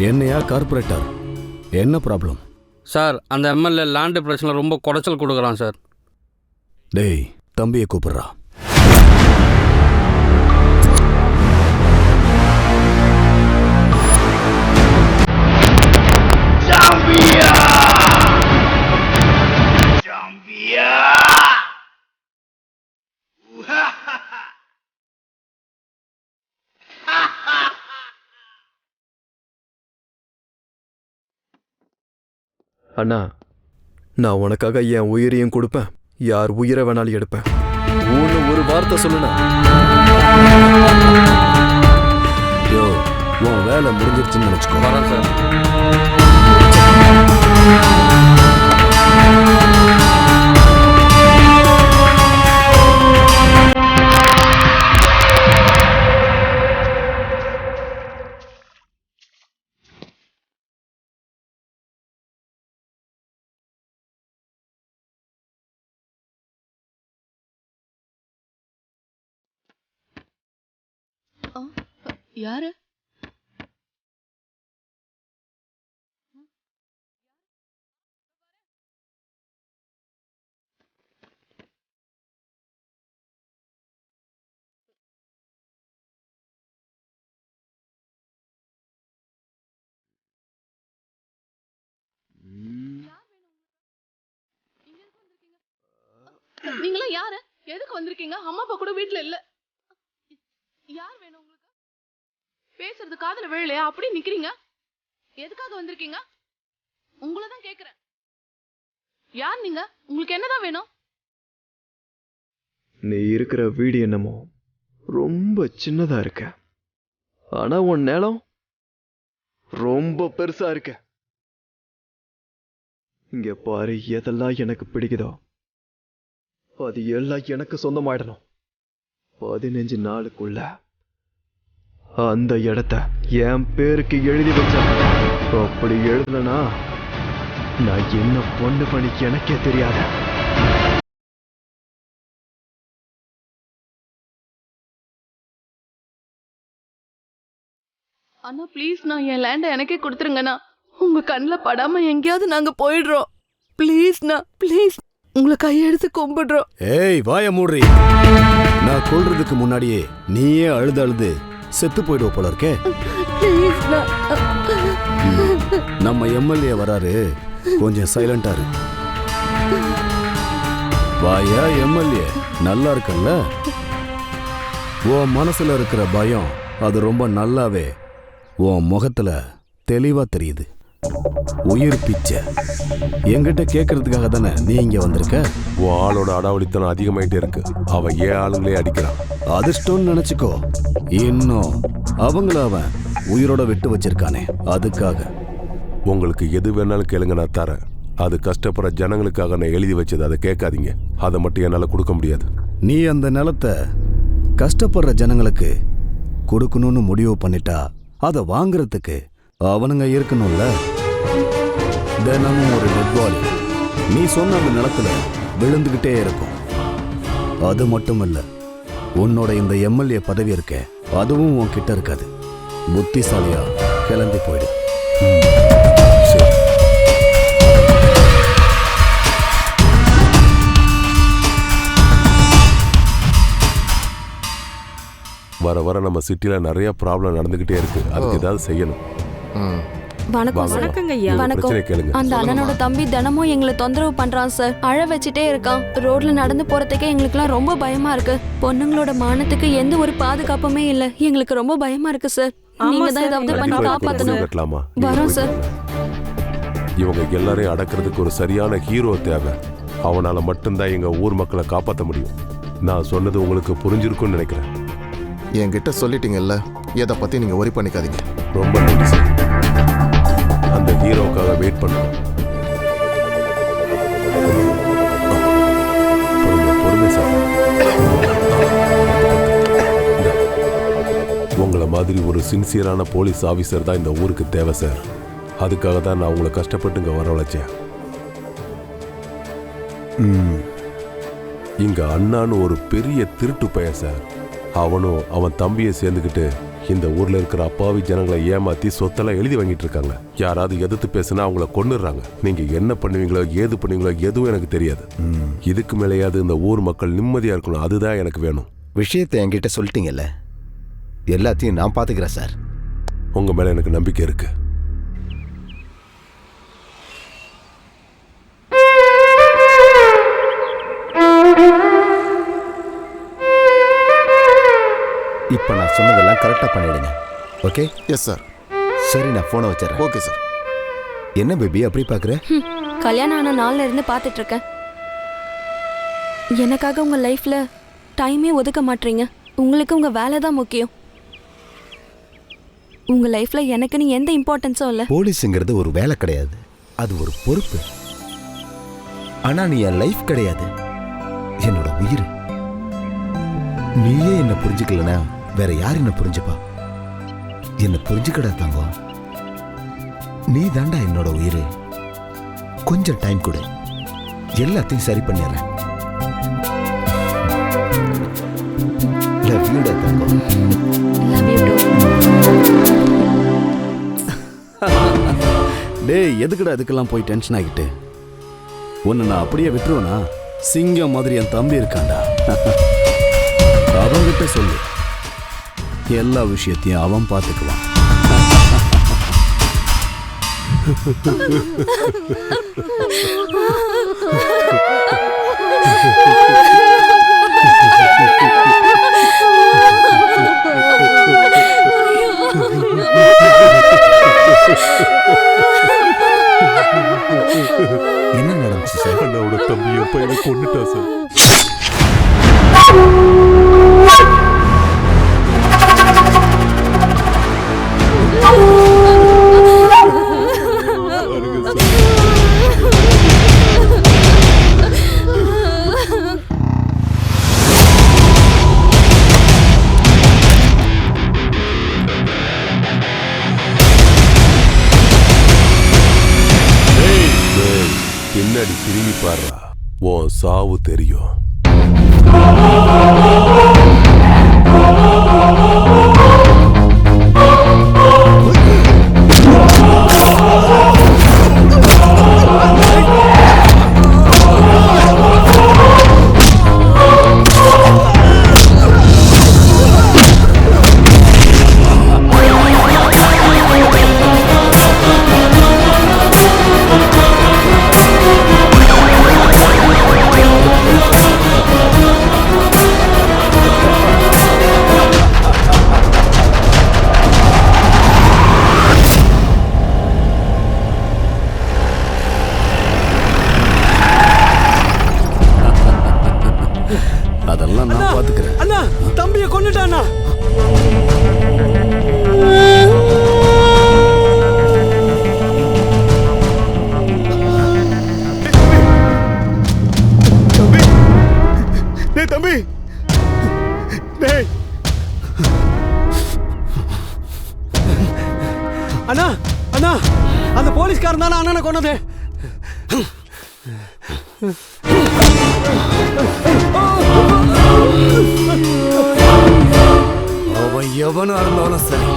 என்னையா கார்பரேட்டர், என்ன ப்ராப்ளம்? சார் அந்த எம்எல்ஏ லேண்டு பிரச்சனை ரொம்ப குறைச்சல் கொடுக்குறான் சார். டேய் தம்பியை கூப்பிடுறா. அண்ணா நான் உனக்காக என் உயிரையும் கொடுப்பேன், யார் உயிரை வேணாலும் எடுப்பேன். ஒரு வார்த்தை சொல்லுண்ணா. யோ உன் வேலை முடிஞ்சிருச்சுன்னு நினைச்சுக்கோ. வரேன் சார். யாரு? நீங்களா யாரு? எதுக்கு வந்திருக்கீங்க? அம்மா அப்பா கூட வீட்டுல இல்ல. யார் வேணும் உங்களுக்கு? பேசுறது காதுல விழலையா? அப்படி நிக்கிறீங்க. எதுக்காக வந்திருக்கீங்க? உங்களை தான் கேக்குறேன். யார் நீங்க? உங்களுக்கு என்னதான் வேணும்? நீ இருக்கிற வீடு என்னமோ ரொம்ப சின்னதா இருக்க, ஆனா உன் நிலம் ரொம்ப பெருசா இருக்கு. இங்க பாரு, எதெல்லாம் எனக்கு பிடிக்குதோ அது எல்லாம் எனக்கு சொந்தமாயிடணும். 15 நாளுக்குள்ள அந்த இடத்த என் பேருக்கு எழுதி வச்ச. அப்படி எழுதலனா நான் என்ன பொண்ணு பண்ணி எனக்கே தெரியாத. அண்ணா ப்ளீஸ், நான் என் லேண்டை எனக்கே கொடுத்துருங்கண்ணா. உங்க கண்ணில் படாம எங்கேயாவது நாங்க போயிடுறோம். ப்ளீஸ்ண்ணா, ப்ளீஸ், உங்களை கையெடுத்து கும்பிடுறோம். ஏய் வாய மூடுறி. நான் கொல்றதுக்கு முன்னாடியே நீயே அழுது அழுது செத்து போயிடுவ போல இருக்கே. நம்ம எம்எல்ஏ வராரு, கொஞ்சம் சைலண்டா இரு. வாயா எம்எல்ஏ, நல்லா இருக்கல்ல? உன் மனசுல இருக்கிற பயம் அது ரொம்ப நல்லாவே உன் முகத்துல தெளிவா தெரியுது. உயிர் பிச்சை என்கிட்ட கேட்கறதுக்காக தானே நீ இங்க வந்திருக்க? உன் ஆளோட அடாவடித்தனம் அதிகமாயிட்டே இருக்கு. அவன் ஏன் ஆளுங்களே அடிக்கிறான். அதிர்ஷ்டம்னு நினைச்சுக்கோ. இன்னும் அவங்கள அவன் உயிரோட விட்டு வச்சிருக்கானே, அதுக்காக. உங்களுக்கு எது வேணாலும் கேளுங்க, நான் தரேன். அது கஷ்டப்படுற ஜனங்களுக்காக நான் எழுதி வச்சது. அதை கேட்காதீங்க. அதை மட்டும் என்னால் கொடுக்க முடியாது. நீ அந்த நிலத்தை கஷ்டப்படுற ஜனங்களுக்கு கொடுக்கணும்னு முடிவு பண்ணிட்டா அதை வாங்குறதுக்கு அவனுங்க இருக்கணும்ல. தினமும் ஒரு டெட் பாடி நீ சொன்ன அந்த நிலத்துல விழுந்துகிட்டே இருக்கும். அது மட்டும் இல்ல, உன்னோட இந்த எம்எல்ஏ பதவி இருக்க, அதுவும் உன்கிட்ட இருக்காது. புத்திசாலியா கிளம்பி போயிடு. வர வர நம்ம சிட்டில நிறைய ப்ராப்ளம் நடந்துகிட்டே இருக்கு. அதுக்கு ஏதாவது செய்யணும். வணக்கம் ஐயா. வணக்கம். அந்த அண்ணனோட தம்பி தினமும் எங்களை தொந்தரவு பண்றான் சார். அழ வச்சுட்டே இருக்கான். ரோட்ல நடந்து போறதுக்கே எங்களுக்குலாம் ரொம்ப பயமா இருக்கு. பொண்ணுங்களோட மானத்துக்கு எந்த ஒரு பாதுகாப்புமே இல்ல. எங்களுக்கு ரொம்ப பயமா இருக்கு சார். நீங்க தான் ஏதாவது பண்ணி காப்பாத்தணும். வரோம் சார். இவங்க எல்லாரையும் அடக்கிறதுக்கு ஒரு சரியான ஹீரோ தேவை. அவனால மட்டும்தான் எங்க ஊர் மக்களை காப்பாற்ற முடியும். நான் சொன்னது உங்களுக்கு புரிஞ்சிருக்கும்னு நினைக்கிறேன். என்கிட்ட சொல்லிட்டீங்கல்ல, எதை பத்தி நீங்க ஒரி பண்ணிக்காதீங்க. ரொம்ப நன்றி சார். அந்த ஹீரோக்காக வெயிட் பண்ணுவோம். பொறுமை சார். உங்களை மாதிரி ஒரு சின்சியரான போலீஸ் ஆஃபீஸர் தான் இந்த ஊருக்கு தேவை சார். அதுக்காக தான் நான் உங்களை கஷ்டப்பட்டு இங்க வரவழைச்சேன். இங்க அண்ணான்னு ஒரு பெரிய திருட்டு பையன் சார். அவனும் அவன் தம்பியை சேர்ந்துக்கிட்டு இந்த ஊர்ல இருக்கிற அப்பாவி ஜனங்களை ஏமாத்தி சொத்தெல்லாம் எழுதி வாங்கிட்டு இருக்காங்க. யாராவது எதிர்த்து பேசுனா அவங்கள கொன்னுடுறாங்க. நீங்க என்ன பண்ணுவீங்களோ ஏது பண்ணுவீங்களோ எதுவும் எனக்கு தெரியாது. இதுக்கு மேலேயாவது இந்த ஊர் மக்கள் நிம்மதியா இருக்கணும். அதுதான் எனக்கு வேணும். விஷயத்தை என்கிட்ட சொல்லிட்டீங்கல்ல, எல்லாத்தையும் நான் பாத்துக்கிறேன் சார். உங்க மேல எனக்கு நம்பிக்கை இருக்கு. இப்போ நான் சொன்னதெல்லாம் கரெக்டாக பண்ணிடுங்க. ஓகே? Yes sir. சரி, நான் ஃபோனை வச்சிடறேன். Okay sir. என்ன பேபி அப்படி பார்க்குற? கல்யாணம் ஆன நாள்ல இருந்து பார்த்துட்டு இருக்கேன். எனக்காக உங்க லைஃப்ல டைமே ஒதுக்க மாட்டீங்க. உங்களுக்கு உங்க வேலை தான் முக்கியம். உங்க லைஃப்ல எனக்குன்னு எந்த இம்பார்ட்டன்ஸும் இல்லை. போலீஸுங்கிறது ஒரு வேலை கிடையாது, அது ஒரு பொறுப்பு. ஆனால் நீ என் லைஃப் கிடையாது, என்னோட உயிர். நீயே என்ன புரிஞ்சுக்கலனா வேற யார் என்ன புரிஞ்சுப்பா? என்ன புரிஞ்சுக்கடா தங்கம். நீ தாண்டா என்னோட உயிர். கொஞ்சம் டைம் கொடு, எல்லாத்தையும் சரி பண்ணிடுறேன். லவ் யூ டா தங்கம். Love you to. டேய், எதுக்குடா இதுக்கெல்லாம் போய் டென்ஷன் ஆகிட்டு? உன்னை நான் அப்படியே விட்டுருவேனா? சிங்கம் மாதிரி என் தம்பி இருக்காண்டா. அவன்கிட்ட சொல்லு, எல்லா விஷயத்தையும் அவன் பார்த்துக்குவான். என்ன நடந்துச்சு சார்? அண்ணாவோட தம்பியை பையனை கொண்டுட்டா சார். பாருடா, உன் சாவு தெரியும். அதெல்லாம் நான் பாத்துக்கிறேன். அண்ணா, தம்பியை கொன்னுட்டானா? தம்பி, அண்ணா அண்ணா, அந்த போலீஸ்காரன் தானே அண்ணனை கொன்னது? அவன் எவனா இருந்தாலும் சரி,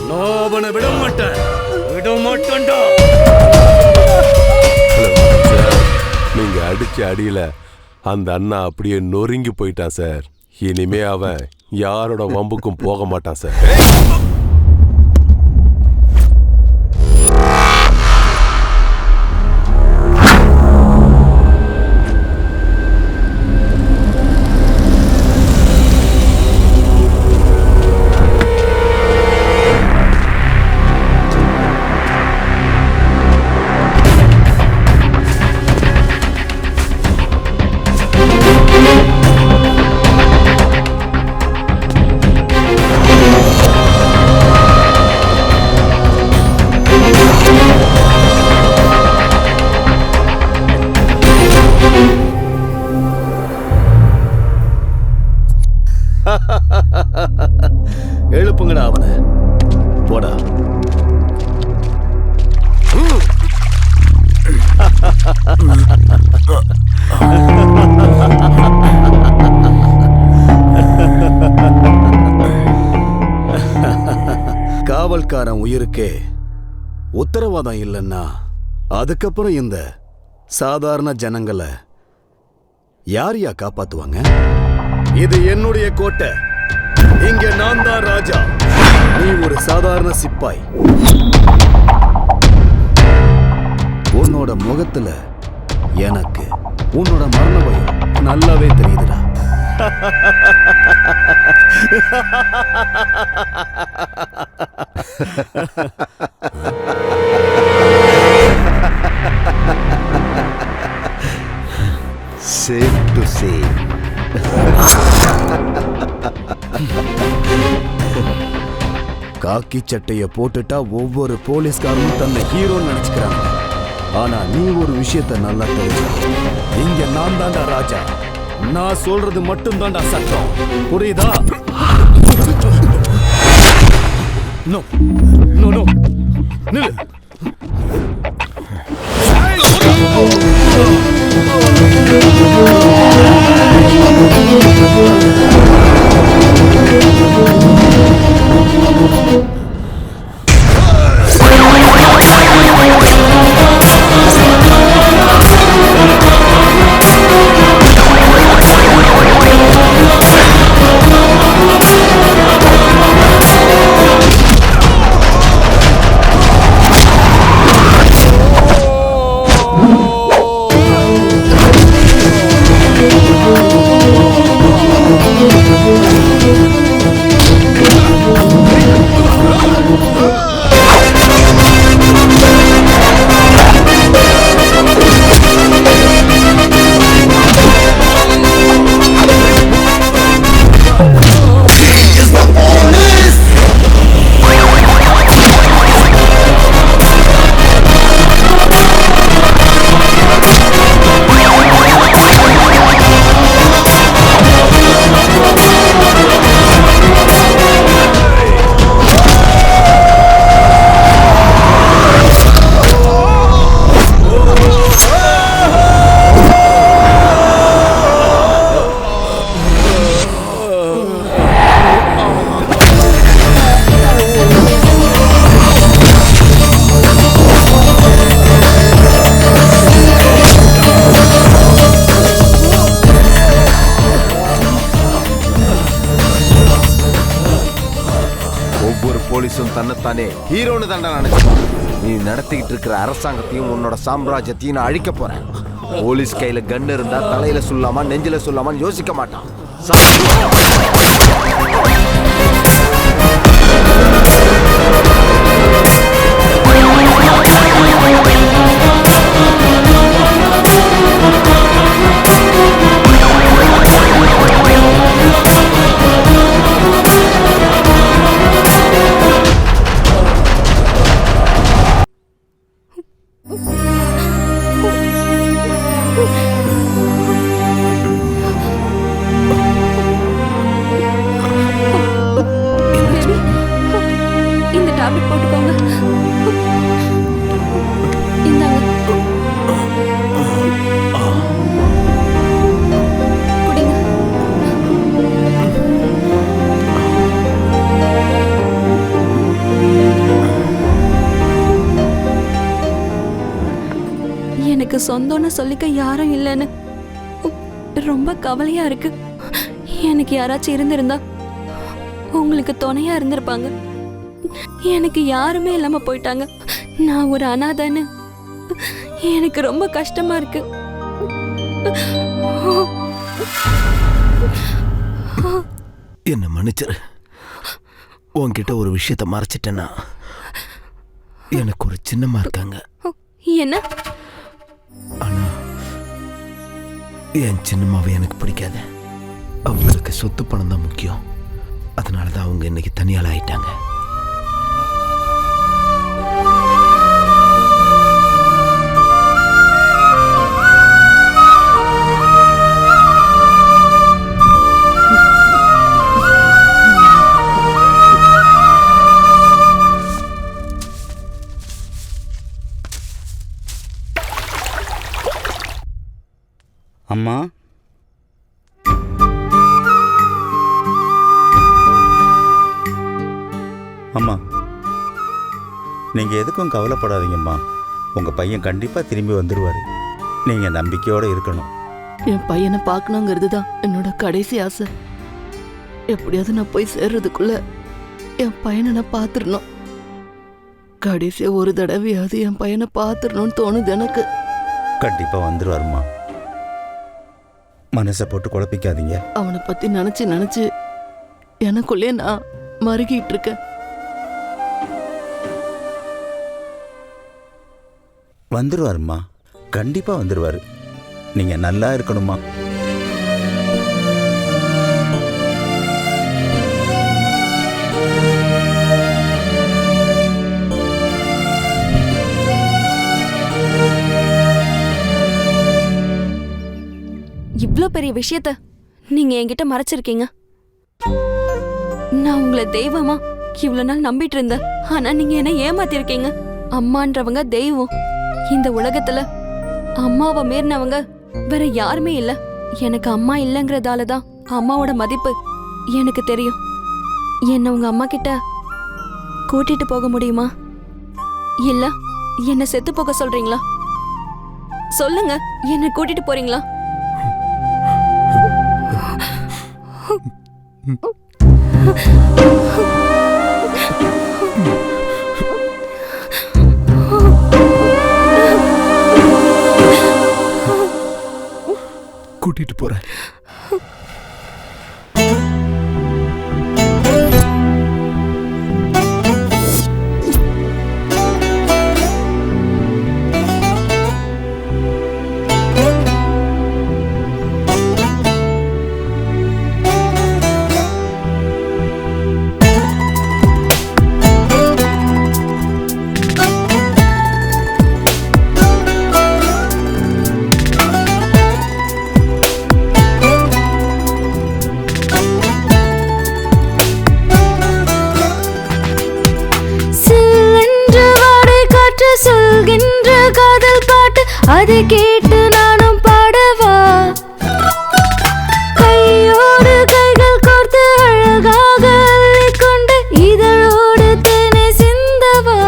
நான் அவனை விட மாட்டேன், விட மாட்டேன்டா. நீங்க அடிச்ச அடியில அந்த அண்ணா அப்படியே நொறுங்கி போயிட்டான் சார். இனிமே அவன் யாரோட வம்புக்கும் போக மாட்டான் சார். எழுப்புங்கடா அவனை, போடா. காவல்காரன் உயிருக்கே உத்தரவாதம் இல்லைன்னா அதுக்கப்புறம் இந்த சாதாரண ஜனங்களை யாரையா காப்பாத்துவாங்க? இது என்னுடைய கோட்டை, இங்க நான் தான் ராஜா, நீ ஒரு சாதாரண சிப்பாய். உன்னோட முகத்துல எனக்கு உன்னோட மரண பயம் நல்லாவே தெரியுதுடா. Safe to say. காக்கி சட்டைய போட்டுட்டா ஒவ்வொரு போலீஸ்காரனும் தன்னை ஹீரோன்னு நினைச்சுக்கிறாங்க. ஆனா நீ ஒரு விஷயத்த நல்லா தெரிஞ்சு, இங்க நான் தாண்டா ராஜா, நான் சொல்றது மட்டும் தாண்டா சட்டம், புரியுதா? நோ நோ நோ, நில்லு. போலீஸும் தன்னைத்தானே ஹீரோன்னு தாண்டா நினைச்சிருப்பான். நீ நடத்திக்கிட்டு இருக்கிற அரசாங்கத்தையும் உன்னோட சாம்ராஜ்யத்தையும் நான் அழிக்க போறேன். போலீஸ் கையில கன் இருந்தா தலையில சொல்லாமா நெஞ்சில சொல்லாமான்னு யோசிக்க மாட்டான். இந்த டேப்லெட் போட்டுக்கோங்க. இந்தாங்க. குடிங்க. எனக்கு சொந்தம்னு சொல்லிக்க யாரும் இல்லைன்னு ரொம்ப கவலையா இருக்கு. எனக்கு யாராச்சும் இருந்திருந்தா உங்களுக்கு துணையா இருந்திருப்பாங்க. எனக்கு யாருமே இல்லாம போயிட்டாங்க. நான் ஒரு அனாதைன்னு எனக்கு ரொம்ப கஷ்டமா இருக்கு. என்ன மன்னிச்சிரு. உன்கிட்ட ஒரு விஷயத்த மறைச்சிட்டேன்னா எனக்கு ஒரு சின்னம்மா இருக்காங்க. என்ன? ஆனா என் சின்னம்மாவை எனக்கு பிடிக்காது. அவங்களுக்கு சொத்து பணம் தான் முக்கியம். அதனாலதான் அவங்க இன்னைக்கு தனியால் ஆயிட்டாங்க. அம்மா, அம்மா, நீங்கள் எதுக்கும் கவலைப்படாதீங்கம்மா. உங்கள் பையன் கண்டிப்பாக திரும்பி வந்துடுவார். நீங்கள் நம்பிக்கையோடு இருக்கணும். என் பையனை பார்க்கணுங்கிறது தான் என்னோட கடைசி ஆசை. எப்படியாவது நான் போய் சேர்றதுக்குள்ள என் பையனை நான் பார்த்துடணும். கடைசியாக ஒரு தடவையாவது என் பையனை பார்த்துடணும்னு தோணுது எனக்கு. கண்டிப்பாக வந்துடுவாருமா. மனசை போட்டு குழப்பிக்காதீங்க. அவனை பற்றி நினச்சி நினச்சி எனக்குள்ளே நான் மறுகிட்டு இருக்கேன். வந்துடுவாருமா, கண்டிப்பாக வந்துடுவார். நீங்கள் நல்லா இருக்கணுமா. இவ்ளோ பெரிய விஷயத்த நீங்க என்கிட்ட மறைச்சிருக்கீங்க. நான் உங்களை தெய்வமா இவ்வளவு நாள் நம்பிட்டு இருந்தேன். ஆனா நீங்க என்ன ஏமாத்திருக்கீங்க. அம்மான்றவங்க தெய்வம். இந்த உலகத்துல அம்மாவை மீறினவங்க வேற யாருமே இல்ல. எனக்கு அம்மா இல்லைங்கிறதாலதான் அம்மாவோட மதிப்பு எனக்கு தெரியும். என்ன உங்க அம்மா கிட்ட கூட்டிட்டு போக முடியுமா? இல்ல என்ன செத்து போக சொல்றீங்களா? சொல்லுங்க, என்ன கூட்டிட்டு போறீங்களா? கூட்டிட்டு போறேன். சொல்கின்ற காதல் பாட்டு அதை கேட்டு நானும் பாடவா? கையோடு கைகள் கோர்த்து அழகாக அள்ளிக்கொண்டு இதழோடு தேனை சிந்தவா?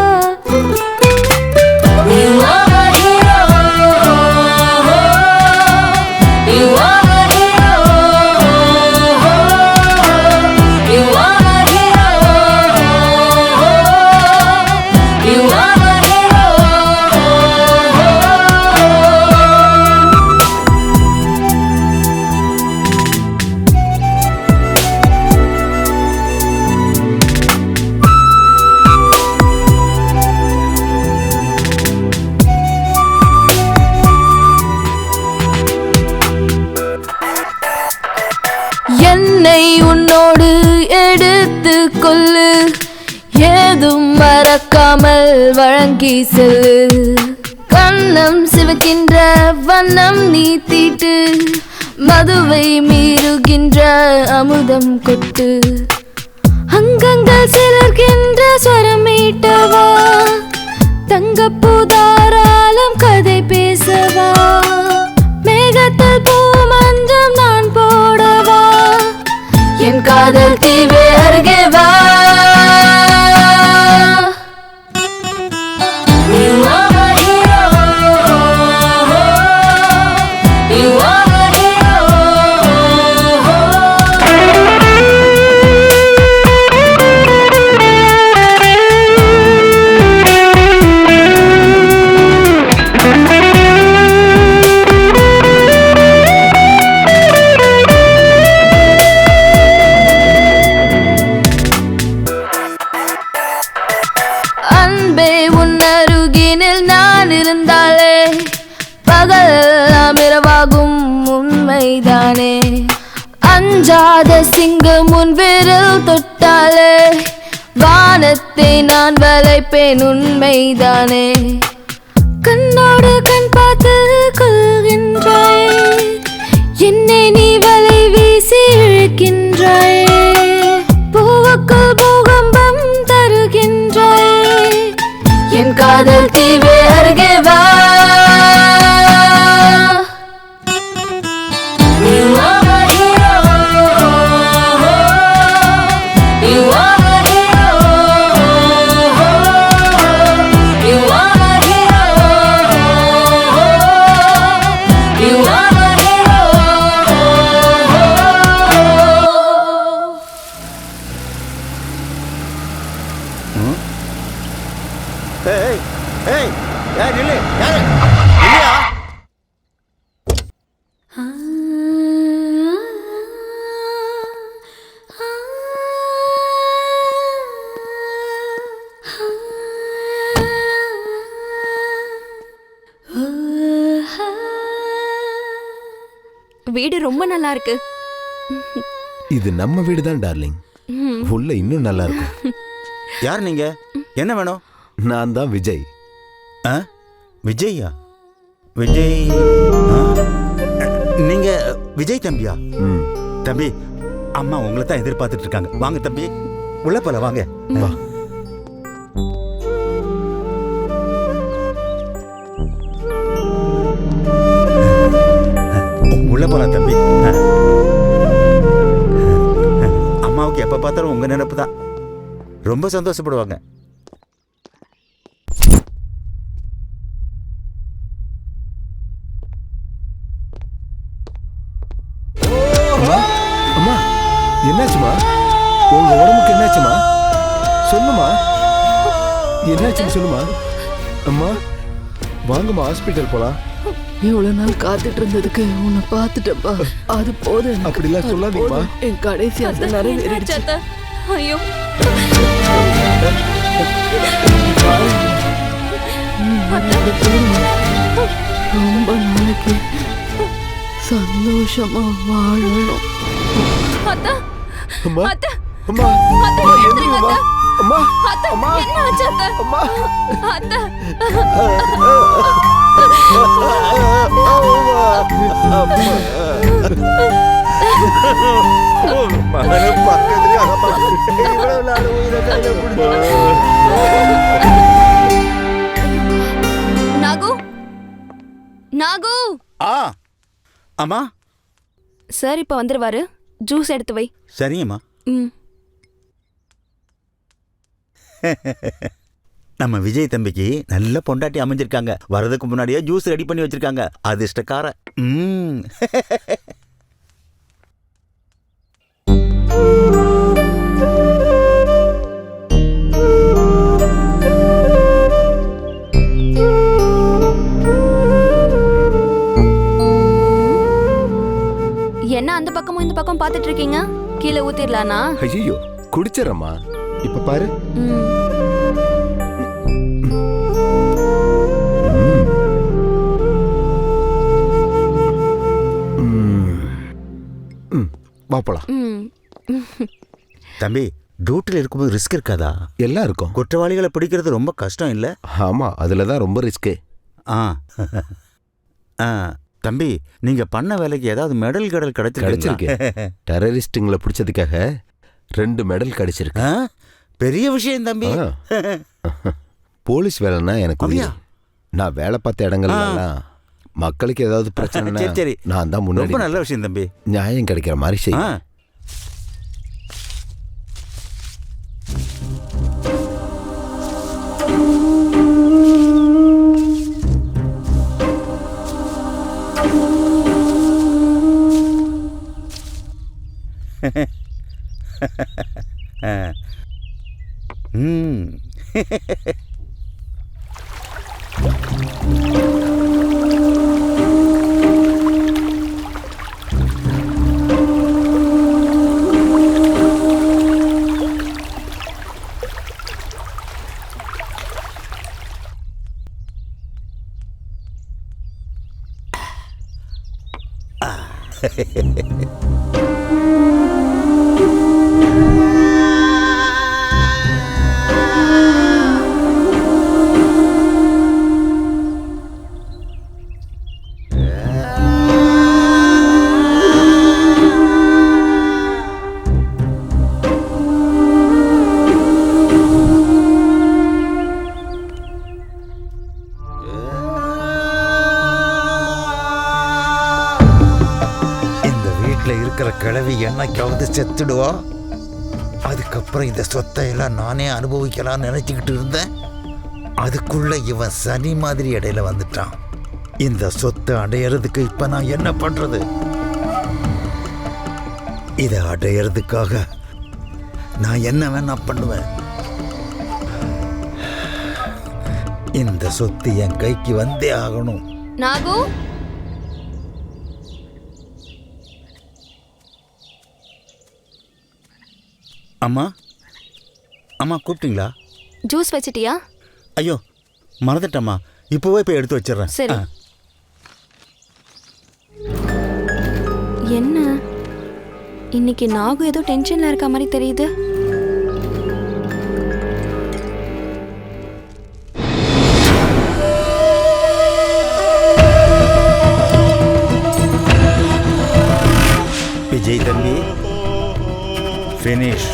சொல்லு, ஏதும் மறக்காமல் வழங்கி செல்லு. கண்ணம் சிவக்கின்ற வண்ணம் நீ தீட்டு, மதுவை மீறுகின்ற அமுதம் கொட்டு. அங்கங்கள் சிலர்கின்ற ஸ்வரம் மீட்டவா, தங்கப்பூதாராலம் கதை பேசவா. மேகத்தில் பூமஞ்சம் நான் போடவா, என் காதல் தீவே அருகே வா. அஞ்சாத சிங்கம் உன் விரல் தொட்டாலே, வானத்தை நான் வளைப்பேன் உண்மைதானே. கண்ணோடு கண் பார்த்து கொள்கின்றாய், என்னை நீ வலை வீசி இழுக்கின்றாய். பூவுக்குள் பூகம்பம் தருகின்றாய், என் காதல் தீவே அருகே வா. வீடு ரொம்ப நல்லா இருக்கு. இது நம்ம வீடு தான் டார்லிங். உள்ள இன்னும் நல்லா இருக்கும். யார் நீங்க? என்ன வேணும்? நான் தான் விஜய். விஜய்யா? விஜய் நீங்க விஜய் தம்பியா? தம்பி, அம்மா உங்களை தான் எதிர்பார்த்துட்டு இருக்காங்க. வாங்க தம்பி, உள்ள போல வாங்க. வா. உள்ள போலாம் தம்பி. அம்மாவுக்கு எப்ப பார்த்தாலும் உங்க நினைப்பு தான். ரொம்ப சந்தோஷப்படுவாங்க. அம்மா, என்னாச்சுமா? உங்க உடம்புக்கு என்னாச்சுமா? சொல்லுமா, என்னாச்சுன்னு சொல்லுமா. அம்மா வாங்கம்மா, ஹாஸ்பிட்டல் போலாம். இவ்வளவு நாள் காத்துட்டு இருந்ததுக்கு உன்னை பார்த்துட்டப்பா, அது போதும். அப்படிலாம் சொல்லாதீங்கம்மா. என் கடைசி ஆசை நிறைவேறிடுச்சு. ஐயோ, ரொம்ப நாளைக்கு சந்தோஷமா வாழணும். அத்தா, அம்மா, அத்தா, அம்மா, அத்தா, அம்மா, எந்திரிங்கம்மா. அம்மா, அத்தா, அம்மா, என்ன ஆச்சு அத்தா? அம்மா, அத்தா, நாகு, நாகு. அம்மா. சார் இப்ப வந்துருவாரு. ஜூஸ் எடுத்து வை. சரிங்கம்மா. நம்ம விஜய் தம்பிக்கு நல்ல பொண்டாட்டி அமைஞ்சிருக்காங்க. வரதுக்கு முன்னாடியே ஜூஸ் ரெடி பண்ணி வச்சிருக்காங்க. அதிர்ஷ்டக்கார. என்ன அந்த பக்கமும் இந்த பக்கம் பாத்துட்டு இருக்கீங்க? கீழே ஊத்திரலானா? ஐயோ, குடிச்சறம்மா. இப்ப பாரு. வா போலாம். தம்பி, டியூட்டியில் இருக்கும்போது ரிஸ்க் இருக்காதா? எல்லாம் இருக்கும். குற்றவாளிகளை பிடிக்கிறது ரொம்ப கஷ்டம் இல்லை? ஆமாம், அதில் தான் ரொம்ப ரிஸ்க்கு. ஆ ஆ தம்பி, நீங்கள் பண்ண வேலைக்கு ஏதாவது மெடல் கிடைச்சிருக்கு. டெரரிஸ்ட்டுங்களை பிடிச்சதுக்காக 2 மெடல் கிடைச்சிருக்கு. பெரிய விஷயம் தம்பி. போலீஸ் வேலைன்னா எனக்கு உயிர். நான் வேலை பார்த்த இடங்கள்லாம் மக்களுக்கு ஏதாவது பிரச்சனை சரி நான் தான் முன்னாடி. ரொம்ப நல்ல விஷயம் தம்பி. நியாயம் கிடைக்கிற மாதிரி செய்ய. கிழவி என்னைக்காவது செத்துடுவா. அதுக்கப்புறம் இந்த சொத்தை எல்லாம் நானே அனுபவிக்கலாம்னு நினைச்சுக்கிட்டு இருந்தேன். அதுக்குள்ள இவன் சனி மாதிரி இடையில வந்துட்டான். இந்த சொத்தை அடையறதுக்கு இப்ப நான் என்ன பண்றது? இதை அடையறதுக்காக நான் என்ன வேணா பண்ணுவேன். இந்த சொத்து என் கைக்கு வந்தே ஆகணும். நாகு, அம்மா அம்மா கூப்பிட்டீங்களா? ஜூஸ் வச்சிட்டியா? ஐயோ மறந்துட்டம்மா, இப்போவே போய் எடுத்து வச்சிடறேன். சரி. என்ன இன்னைக்கு நாகு ஏதோ டென்ஷன்ல இருக்க மாதிரி தெரியுது. விஜய் தம்பி, ஃபினிஷ்.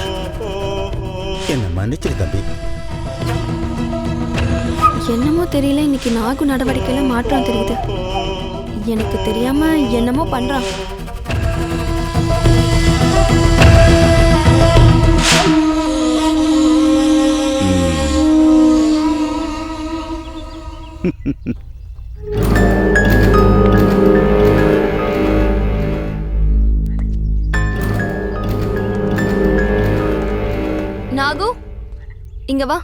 என்ன மன்னிச்சிரு தம்பி. என்னமோ தெரியல, இன்னைக்கு நாகு நடவடிக்கையில மாற்றம் தெரியுது. எனக்கு தெரியாம என்னமோ பண்றான். நாகு, இங்க வா.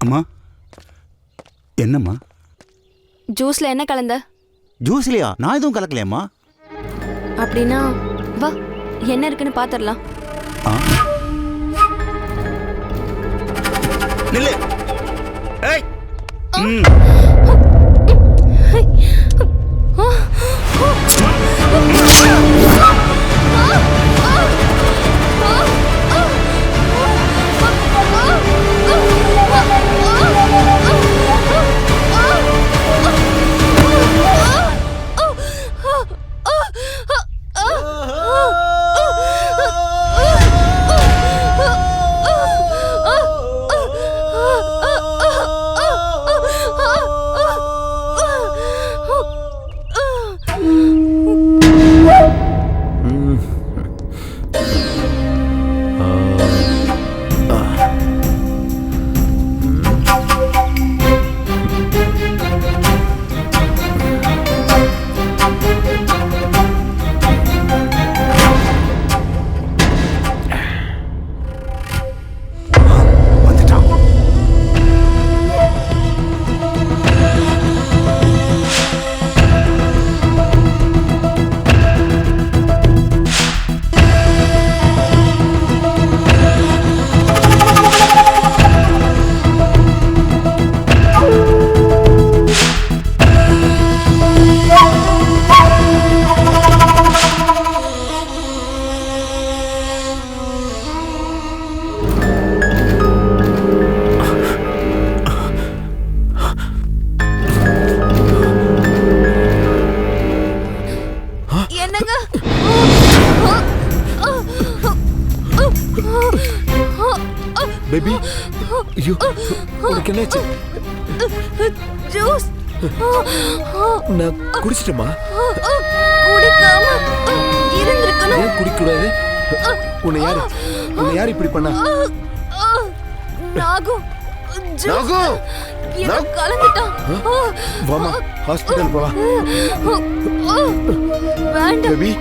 அம்மா, என்னம்மா? ஜூஸ்ல என்ன கலந்த? ஜூஸ்லையா? நான் எதுவும் கலக்கலையம்மா. அப்படின்னா வா, என்ன இருக்குன்னு பாத்துடலாம். நில்லு. ஏய். பேபி ஐயோ உனக்கு என்னாச்சு? ஜூஸ் நான் குடிச்சிட்டேமா. குடிக்காம இருந்திருக்கணும். ஏன் குடிக்கூடாது? உன்னை யார் இப்படி பண்ணா? நாகு நாகு எனக்கு கலந்துட்டான். வாமா ஹாஸ்பிடல் போலாம். வேண்டாம் பேபி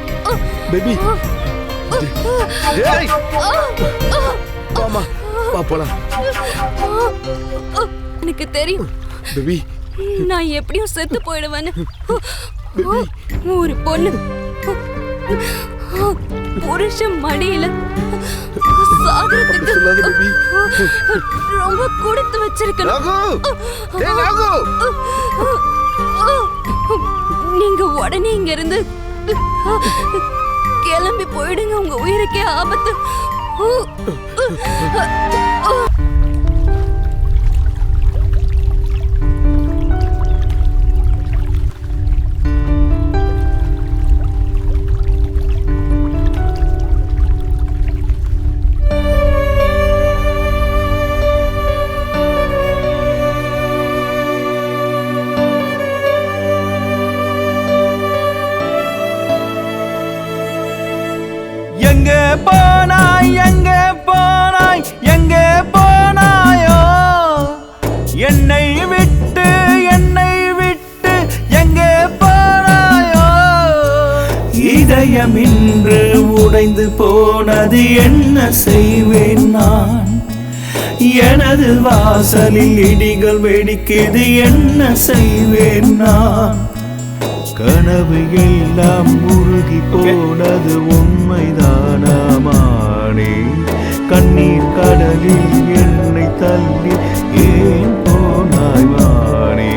பேபி டேய் வாமா வா போலாம். எனக்கு தெரியும் பேபி நான் எப்படியும் செத்து போயிடுவேன்னு. ஒரு பொண்ணு புருஷன் மடியில சாகறதுக்கு ரொம்ப கொடுத்து வச்சிருக்கணும். நீங்க உடனே இங்க இருந்து கிளம்பி போயிடுங்க. உங்க உயிருக்கே ஆபத்து. எங்கே போனாய் எங்கே போனாய் எங்கே போனாயோ என்னை விட்டு எங்கே போனாயோ இதயம் இன்று உடைந்து போனது என்ன செய்வேன் நான் எனது வாசலில் இடிகள் வெடிக்குது என்ன செய்வேன் நான் கனவு எல்லாம் உருகி போனது உண்மைதானே கண்ணீர் கடலில் என்னை தள்ளி ஏன் போனாய் வானே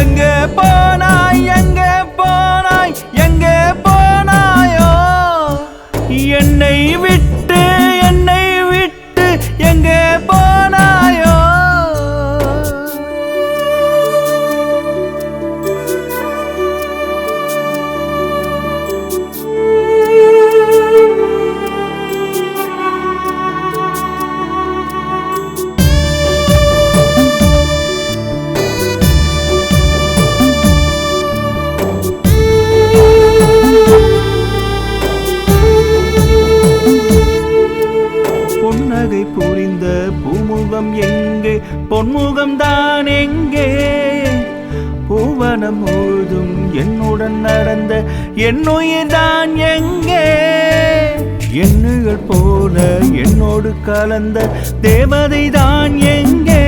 எங்கே போனாய் எங்கே போனாய் எங்கே போனாயோ என்னை விட்டு எங்கே போனாயோ புன்னகை புரிந்த பூமுகம் எங்கே பொன்முகம் தான் எங்கே பூவனம் முழுதும் என்னுடன் நடந்த என்னுயிர் தான் எங்கே எண்ணுகள் போல என்னோடு கலந்த தேவதை தான் எங்கே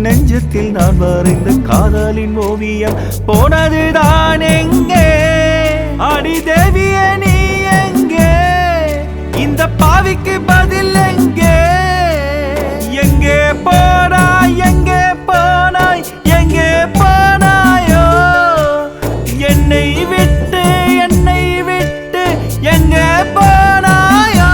நெஞ்சத்தில் நான் வரைந்த காதலின் ஓவியம் போனது தான் எங்கே அடி தேவியே நீ எங்கே இந்த பாவிக்கு பதில் எங்கே எங்கே போனாய் எங்கே போனாய் எங்கே போனாயோ என்னை விட்டு எங்கே போனாயோ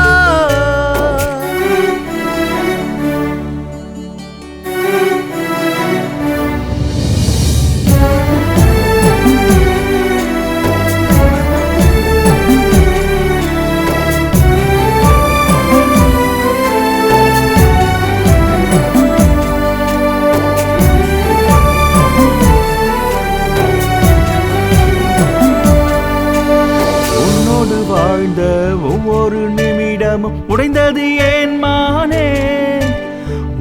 வாழ்ந்த ஒவ்வொரு நிமிடமும் உடைந்தது ஏன் மானே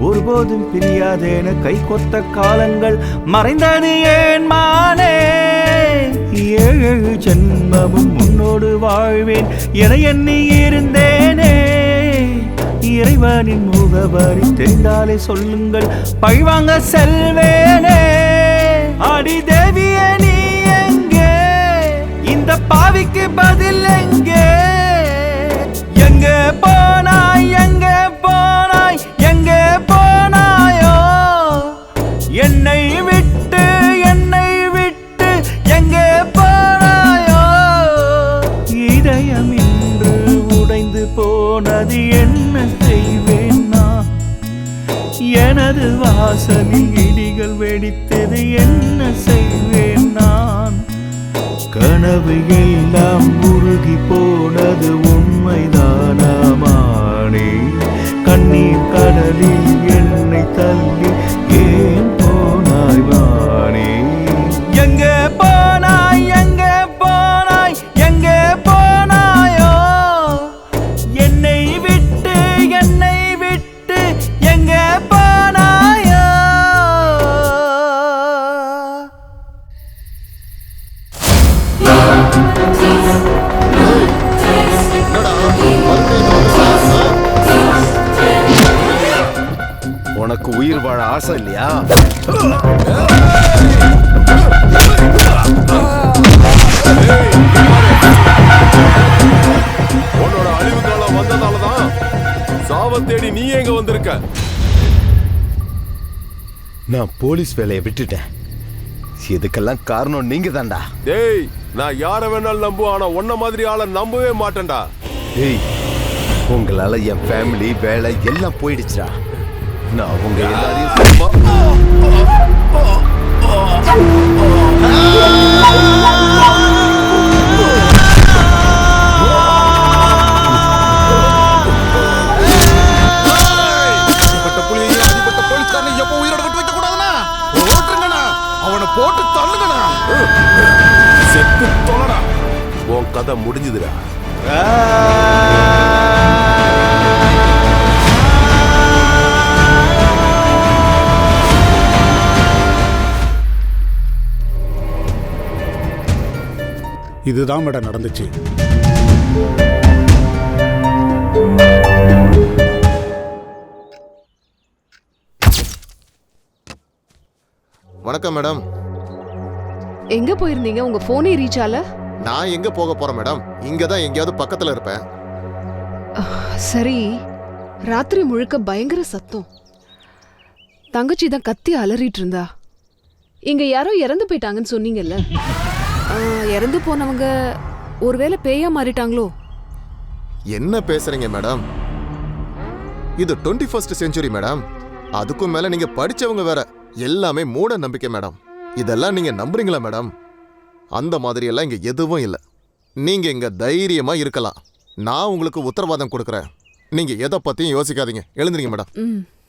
ஒருபோதும் பிரியாதேன கை கொத்த காலங்கள் மறைந்தது ஏன் மானே 7 ஜென்மமும் உன்னோடு வாழ்வேன் என எண்ணி இருந்தேனே இறைவனின் முகவரி தெரிந்தாலே சொல்லுங்கள் பழிவாங்க செல்வேனே அடி தேவியே நீ எங்கே இந்த பாவிக்கு பதில் எங்கே எங்கே போனாய் எங்கே போனாய் எங்கே போனாயோ என்னை விட்டு எங்கே போனாயோ இதயம் இன்று உடைந்து போனது என்ன செய்வேன் நான் எனது வாசலில் இடிகள் வெடித்தது என்ன செய்வேன் நான் கனவு எல்லாம் உருகி போனது உண்மைதானே கண்ணீர் உனக்கு உயிர் வாழ ஆசை இல்லையா? உன்னோட அழிவு காலம் வந்ததாலதான் சாவ தேடி நீ எங்க வந்திருக்க? நான் போலீஸ் வேலையை விட்டுட்டேன். இதுக்கெல்லாம் காரணம் நீங்க தான்டா. டேய், நான் யார வேணாலும் நம்புவேன், ஆனா உன்ன மாதிரி ஆளை நம்பவே மாட்டேன்டா. டேய், உங்களால என் ஃபேமிலி வேலை எல்லாம் போயிடுச்சுடா. நான் உங்க எல்லாரையும் எப்போ உயிரோட விட்டு வைக்க கூடாதுன்னா ஓட்டுங்கண்ணா, அவனை போட்டு தள்ளுங்கண்ணா. செத்து தொலைடா, உன் கதை முடிஞ்சுதுடா. இதுதான் மேடம் நடந்துச்சு. வணக்கம் மேடம். எங்க போயிருந்தீங்க? உங்க போனே ரீச் ஆல? நான் எங்க போக போறேன் மேடம், இங்க தான் எங்கேயாவது பக்கத்துல இருப்பேன். சரி, ராத்திரி முழுக்க பயங்கர சத்தம். தங்கச்சி தான் கத்தி அலறிட்டு இருந்தா. இங்க யாரோ இறந்து போயிட்டாங்கன்னு சொன்னீங்கல்ல? இறந்து போனவங்க ஒருவேளை பேயா மாறிட்டாங்களோ? என்ன பேசுறீங்க மேடம்? இது 21st செஞ்சுரி மேடம். அதுக்கும் மேல நீங்க படிச்சவங்க வேற. எல்லாமே மூட நம்பிக்கை மேடம். இதெல்லாம் நீங்க நம்புறீங்களா மேடம்? அந்த மாதிரி எல்லாம் இங்க எதுவும் இல்லை. நீங்க இங்க தைரியமா இருக்கலாம். நான் உங்களுக்கு உத்தரவாதம் கொடுக்கறேன். நீங்க எதை பத்தியும் யோசிக்காதீங்க. எழுந்துறீங்க மேடம்.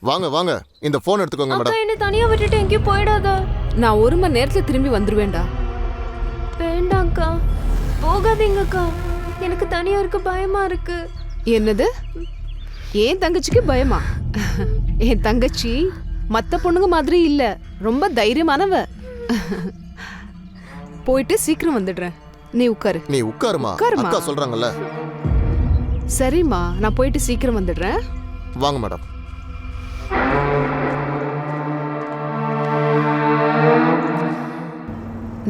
வாங்க வாங்க, இந்த போன் எடுத்துக்கோங்க மேடம். என்ன தனியா விட்டுட்டு எங்கேயும் போயிடாத. நான் 1 மணி நேரத்துல திரும்பி வந்துருவேன்டா. வேண்டாம்க்கா, போகாதீங்கக்கா. எனக்கு தனியா இருக்க பயமா இருக்கு. என்னது? ஏன் தங்கச்சிக்கு பயமா? என் தங்கச்சி மத்த பொண்ணுங்க மாதிரி இல்ல, ரொம்ப தைரியமானவ. போயிட்டு சீக்கிரம் வந்துடுறேன். நீ உட்காரு. நீ உட்காருமா, அக்கா சொல்றாங்கல்ல. சரிம்மா, நான் போயிட்டு சீக்கிரம் வந்துடுறேன். வாங்க மேடம்.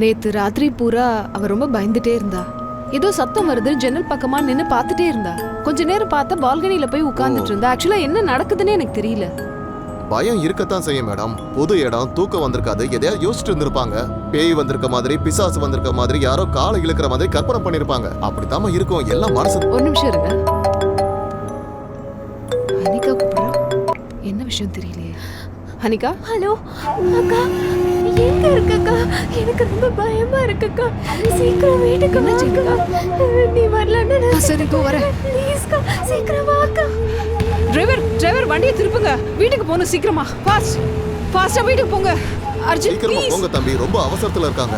நேத்து ராத்திரி பூரா அவ ரொம்ப பயந்துட்டே இருந்தா. ஏதோ சத்தம் வருது, ஜன்னல் பக்கமா நின்னு பாத்துட்டே இருந்தா. கொஞ்ச நேரம் பார்த்தா பால்கனில போய் உட்கார்ந்துட்டு இருந்தா. ஆக்சுவலா என்ன நடக்குதுன்னு எனக்கு தெரியல. பயம் இருக்கத்தான் செய்யும் மேடம். புது இடம், தூக்கம் வந்திருக்காது, எதையாவது யோசிச்சுட்டு இருந்திருப்பாங்க. பேய் வந்திருக்க மாதிரி, பிசாசு வந்திருக்க மாதிரி, யாரோ காலை இழுக்கிற மாதிரி கற்பனை பண்ணிருப்பாங்க. அப்படித்தாம இருக்கும் எல்லாம் மனசு. ஒரு நிமிஷம் இருங்க. அனிகா கூப்பிடுறா. என்ன விஷயம் தெரியலையே. அனிகா. ஹலோ அக்கா, எங்க இருக்கக்கா? எனக்கு ரொம்ப பயமா இருக்குக்கா. சீக்கிரம் வீட்டுக்கு வாங்க. நீ வரலன்னு சரி, போ வரேன். ப்ளீஸ்க்கா, சீக்கிரம் வாக்கா. டிரைவர் வண்டியை திருப்புங்க. வீட்டுக்கு போகணும் சீக்கிரமா. ஃபாஸ்டா வீட்டுக்கு போங்க. அர்ஜுன் சீக்கிரமா போங்க தம்பி, ரொம்ப அவசரத்துல இருக்காங்க.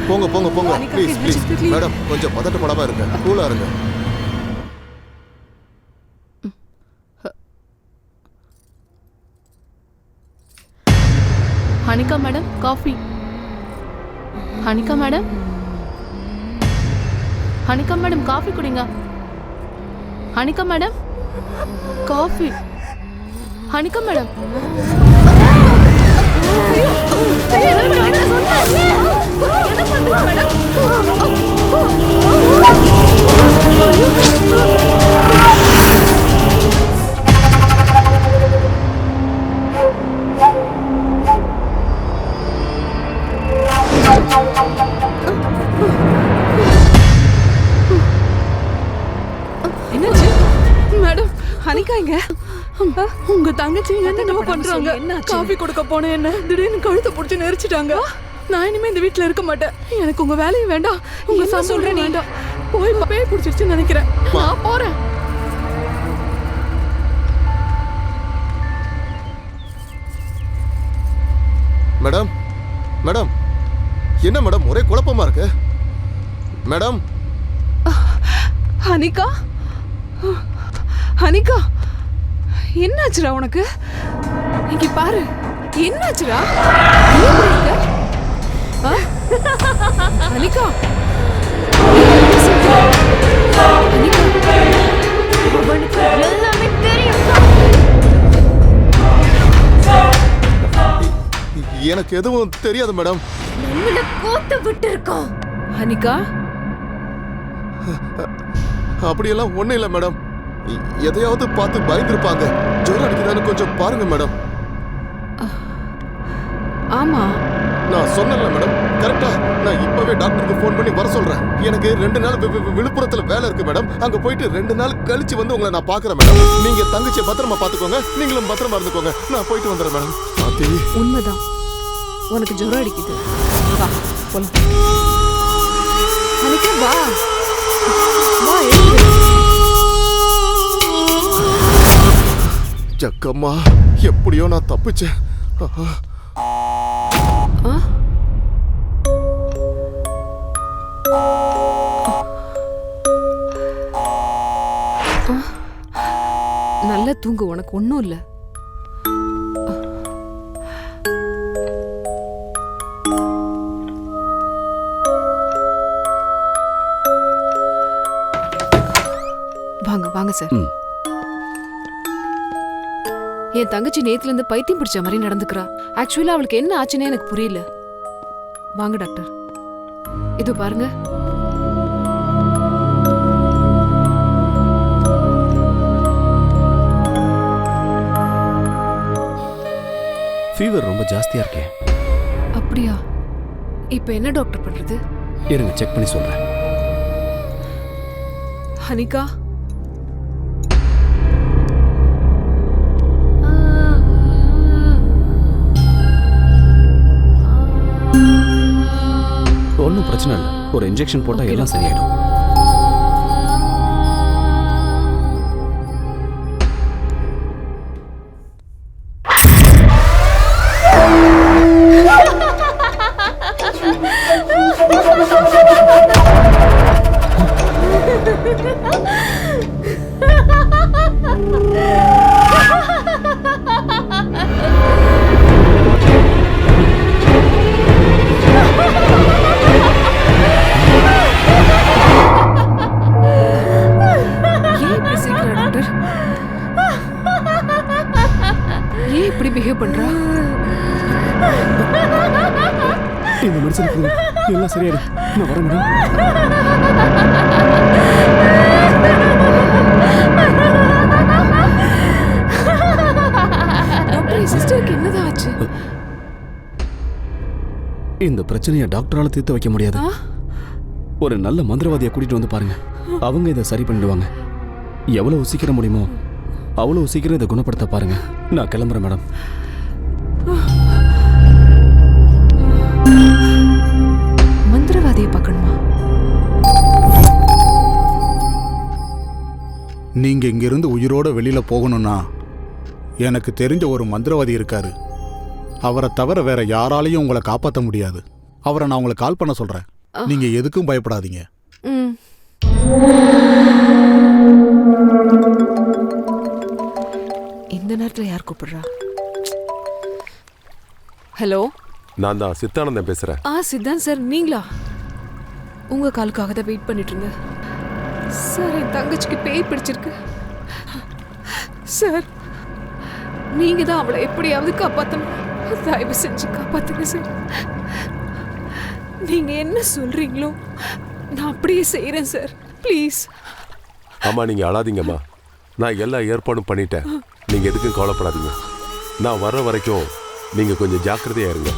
போங்க போங்க போங்க, ப்ளீஸ் ப்ளீஸ். மேடம் கொஞ்சம் பதட்டப்படாம இருங்க, கூலா இருங்க. Hanika madam, coffee. Hanika madam, Hanika madam, coffee குடிங்க. Hanika madam, coffee. Hanika madam. என்னாச்சு மேடம்? ஹனிகா இங்க? உங்க தங்கச்சி என்ன பண்றாங்க? காஃபி கொடுக்க போனேன், என்ன திடீர்னு கழுத்தை பிடிச்சி நெரிச்சிட்டாங்க. நான் இனிமே இந்த வீட்டுல இருக்க மாட்டேன். எனக்கு உங்க வேலையும் வேண்டாம், உங்க சம்பளம் வேண்டாம். போய் பேய் பிடிச்சிருச்சுன்னு நினைக்கிறேன். நான் போறேன். மேடம் மேடம், என்ன மேடம் ஒரே குழப்பமா இருக்கு? மேடம். ஹனிகா, ஹனிகா, என்னாச்சுடா உனக்கு? இங்க பாரு, என்னாச்சுடா? ஹனிகா, அவனுக்கு எல்லாமே தெரியும். எனக்கு எதுவும் தெரியாது மேடம். நம்மள கோத்து விட்டு இருக்கோம். ஹனிகா, அப்படியெல்லாம் ஒண்ணும் இல்லை மேடம். எதையாவது பார்த்து பயந்துருப்பாங்க. ஜுரம் அடிக்குதான்னு கொஞ்சம் பாருங்க மேடம். ஆமா நான் சொன்னேன்ல மேடம், கரெக்டா? நான் இப்பவே டாக்டருக்கு ஃபோன் பண்ணி வர சொல்றேன். எனக்கு 2 நாள் விழுப்புரத்துல வேலை இருக்கு மேடம். அங்க போயிட்டு 2 நாள் கழிச்சு வந்து உங்களை நான் பாக்குறேன் மேடம். நீங்க தங்கச்சியை பத்திரமா பாத்துக்கோங்க, நீங்களும் பத்திரமா இருந்துக்கோங்க. நான் போயிட்டு வந்துடுறேன் மேடம். ஆத்தி, உண்மைதான், உனக்கு ஜுரம் அடிக்குது. வா போலாம். ஹனிகா வா வா. ஜக்கம்மா, எப்படியோ நான் தப்பிச்சேன். நல்லா தூங்கு, உனக்கு ஒன்றும் இல்லை. வாங்க வாங்க சார். என் தங்கச்சி நேத்துல இருந்து பைத்தியம் பிடிச்ச மாதிரி நடந்துக்கிறா. ஆக்சுவலா அவளுக்கு என்ன ஆச்சுன்னே எனக்கு புரியல. வாங்க டாக்டர், இது பாருங்க. ஃபீவர் ரொம்ப ஜாஸ்தியா இருக்கே. அப்படியா? இப்போ என்ன டாக்டர் பண்றது? இருங்க செக் பண்ணி சொல்றேன். ஹனிகா, ஒன்றும் பிரச்சனை இல்லை, ஒரு இன்ஜெக்ஷன் போட்டா எல்லாம் சரியாயிடும். இந்த மெடிசன் எல்லாம் சரியாயிடும். நான் வரேன் மேடம். சிஸ்டருக்கு என்னதான் ஆச்சு? இந்த பிரச்சனையை டாக்டரால தீர்த்து வைக்க முடியாது. ஒரு நல்ல மந்திரவாதியை கூட்டிட்டு வந்து பாருங்க, அவங்க இதை சரி பண்ணிடுவாங்க. எவ்வளவு சீக்கிரம் முடியுமோ அவ்வளவு சீக்கிரம் இதை குணப்படுத்த பாருங்க. நான் கிளம்புறேன் மேடம். மந்திரவாதியை பார்க்கணுமா? நீங்க இங்கிருந்து உயிரோட வெளியில போகணும்னா எனக்கு தெரிஞ்ச ஒரு மந்திரவாதி இருக்காரு. அவரை தவிர வேற யாராலையும் உங்களை காப்பாற்ற முடியாது. அவரை நான் உங்களுக்கு கால் பண்ண சொல்றேன். நீங்க எதுக்கும் பயப்படாதீங்க. இந்த நேரத்துல யார் கூப்பிடுறா? ஹலோ, நான் தான் சித்தானந்தன் பேசுறேன். சித்தாந்த் சார், நீங்களா? உங்க காலுக்காக தான் வெயிட் பண்ணிட்டு இருந்தேன் சார். என் தங்கச்சிக்கு பேய் பிடிச்சிருக்கு சார். நீங்க தான் அவளை எப்படியாவது காப்பாற்றணும். தயவு செஞ்சு காப்பாத்துங்க சார். நீங்க என்ன சொல்றீங்களோ நான் அப்படியே செய்யறேன் சார். ப்ளீஸ். ஆமா, நீங்க அழாதீங்கம்மா. நான் எல்லா ஏற்பாடும் பண்ணிட்டேன். நீங்க எதுக்கும் கவலைப்படாதீங்க. நான் வர்ற வரைக்கும் நீங்க கொஞ்சம் ஜாக்கிரதையா இருங்க.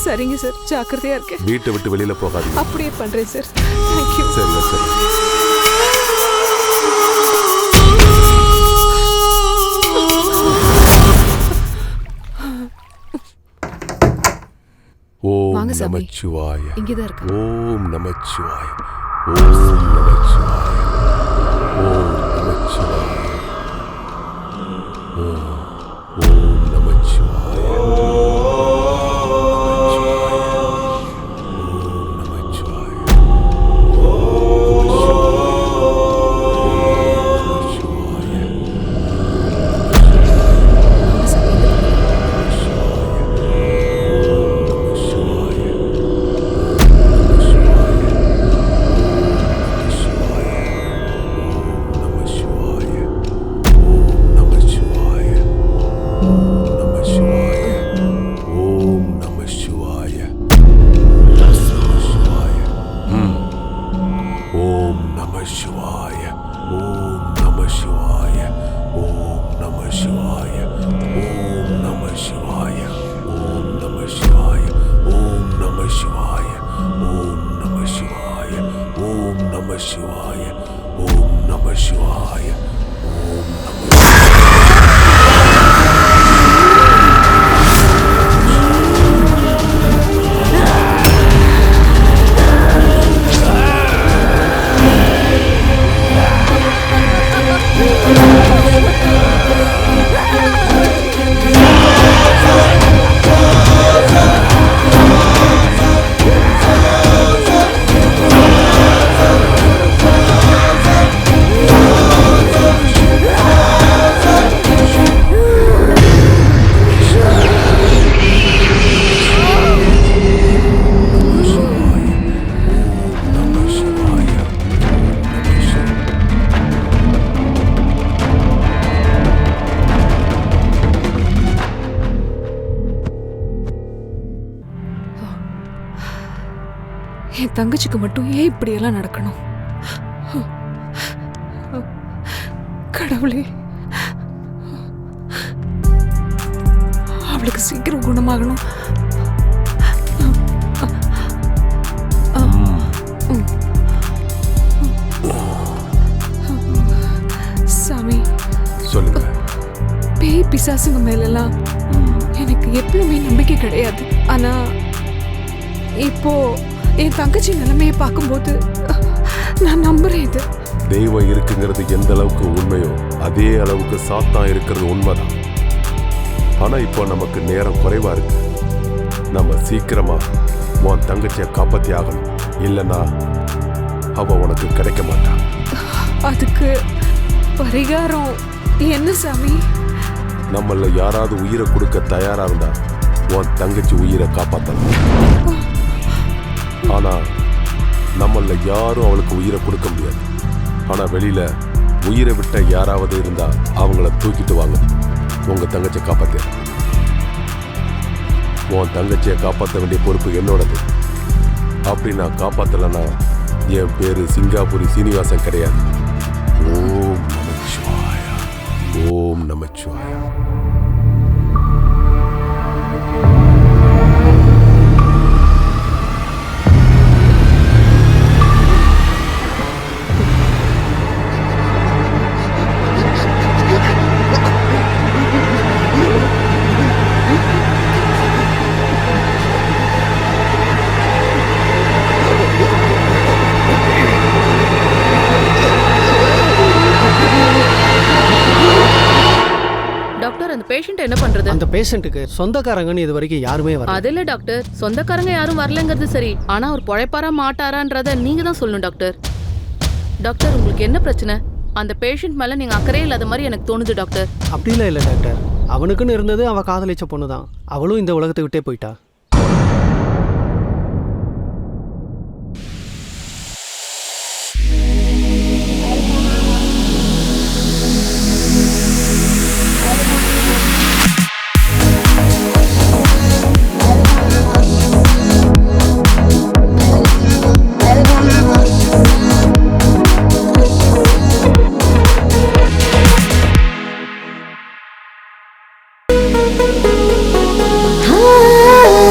சரிங்க சார், ஜாக்கிரதையா இருக்கேன். வீட்டை விட்டு வெளியில போகாதீங்க. அப்படியே பண்றேன் சார். தேங்க்யூ. சரிங்க சரி. ஓம் நமச்சிவாய. இங்கதான் இருக்கு. ஓம் நமச்சிவாய. ஓம் நமச்சிவாய. ஓம் நமச்சிவாய. ஓம் நமச்சிவாய. சிவாய ஓம் நம சிவாய ஓம் நம என் தங்கச்சிக்கு மட்டும் ஏன் இப்படியெல்லாம் நடக்கணும்? கடவுளே, அவளுக்கு சீக்கிரம் குணமாகணும். சாமி, சொல்லுங்க. பேய் பிசாசுங்க மேலெல்லாம் எனக்கு எப்பவுமே நம்பிக்கை கிடையாது. ஆனா இப்போ என் தங்கச்சி நிலைமையை பார்க்கும்போது நான் நம்புறேன். இது தெய்வம் இருக்குங்கிறது எந்த அளவுக்கு உண்மையோ அதே அளவுக்கு சாத்தான் இருக்கிறது உண்மைதான். ஆனா இப்போ நமக்கு நேரம் குறைவா இருக்கு. நம்ம சீக்கிரமா உன் தங்கச்சியை காப்பாத்தி ஆகணும். இல்லைன்னா அவ உனக்கு கிடைக்க மாட்டான். அதுக்கு பரிகாரம் என்ன சாமி? நம்மள யாராவது உயிரை கொடுக்க தயாரா இருந்தா உன் தங்கச்சி உயிரை காப்பாத்தலாம். ஆனா நம்மள யாரும் அவளுக்கு உயிரை கொடுக்க முடியாது. ஆனா வெளியில உயிரை விட்ட யாராவது இருந்தா அவங்கள தூக்கிட்டு வாங்க, உங்க தங்கச்சியை காப்பாத்த. உன் தங்கச்சியை காப்பாற்ற வேண்டிய பொறுப்பு என்னோடது. அப்படி நான் காப்பாத்தலன்னா என் பேரு சிங்காபுரி சீனிவாசன் கிடையாது. ஓம் நமச்சிவாய ஓம் நமச்சிவாய. என்ன பண்றது? அந்த பேஷண்ட்டுக்கு சொந்தக்காரங்கன்னு இது வரைக்கும் யாருமே வரல. அது இல்ல டாக்டர், சொந்தக்காரங்க யாரும் வரலங்கிறது சரி, ஆனா அவர் பொழைப்பாரா மாட்டாரான்றத நீங்க தான் சொல்லணும் டாக்டர். டாக்டர், உங்களுக்கு என்ன பிரச்சனை? அந்த பேஷண்ட் மேல நீங்க அக்கறையே இல்லாத மாதிரி எனக்கு தோணுது டாக்டர். அப்படிலாம் இல்லை டாக்டர். அவனுக்குன்னு இருந்தது அவ காதலிச்ச பொண்ணு தான். அவளும் இந்த உலகத்தை விட்டே போயிட்டா. ah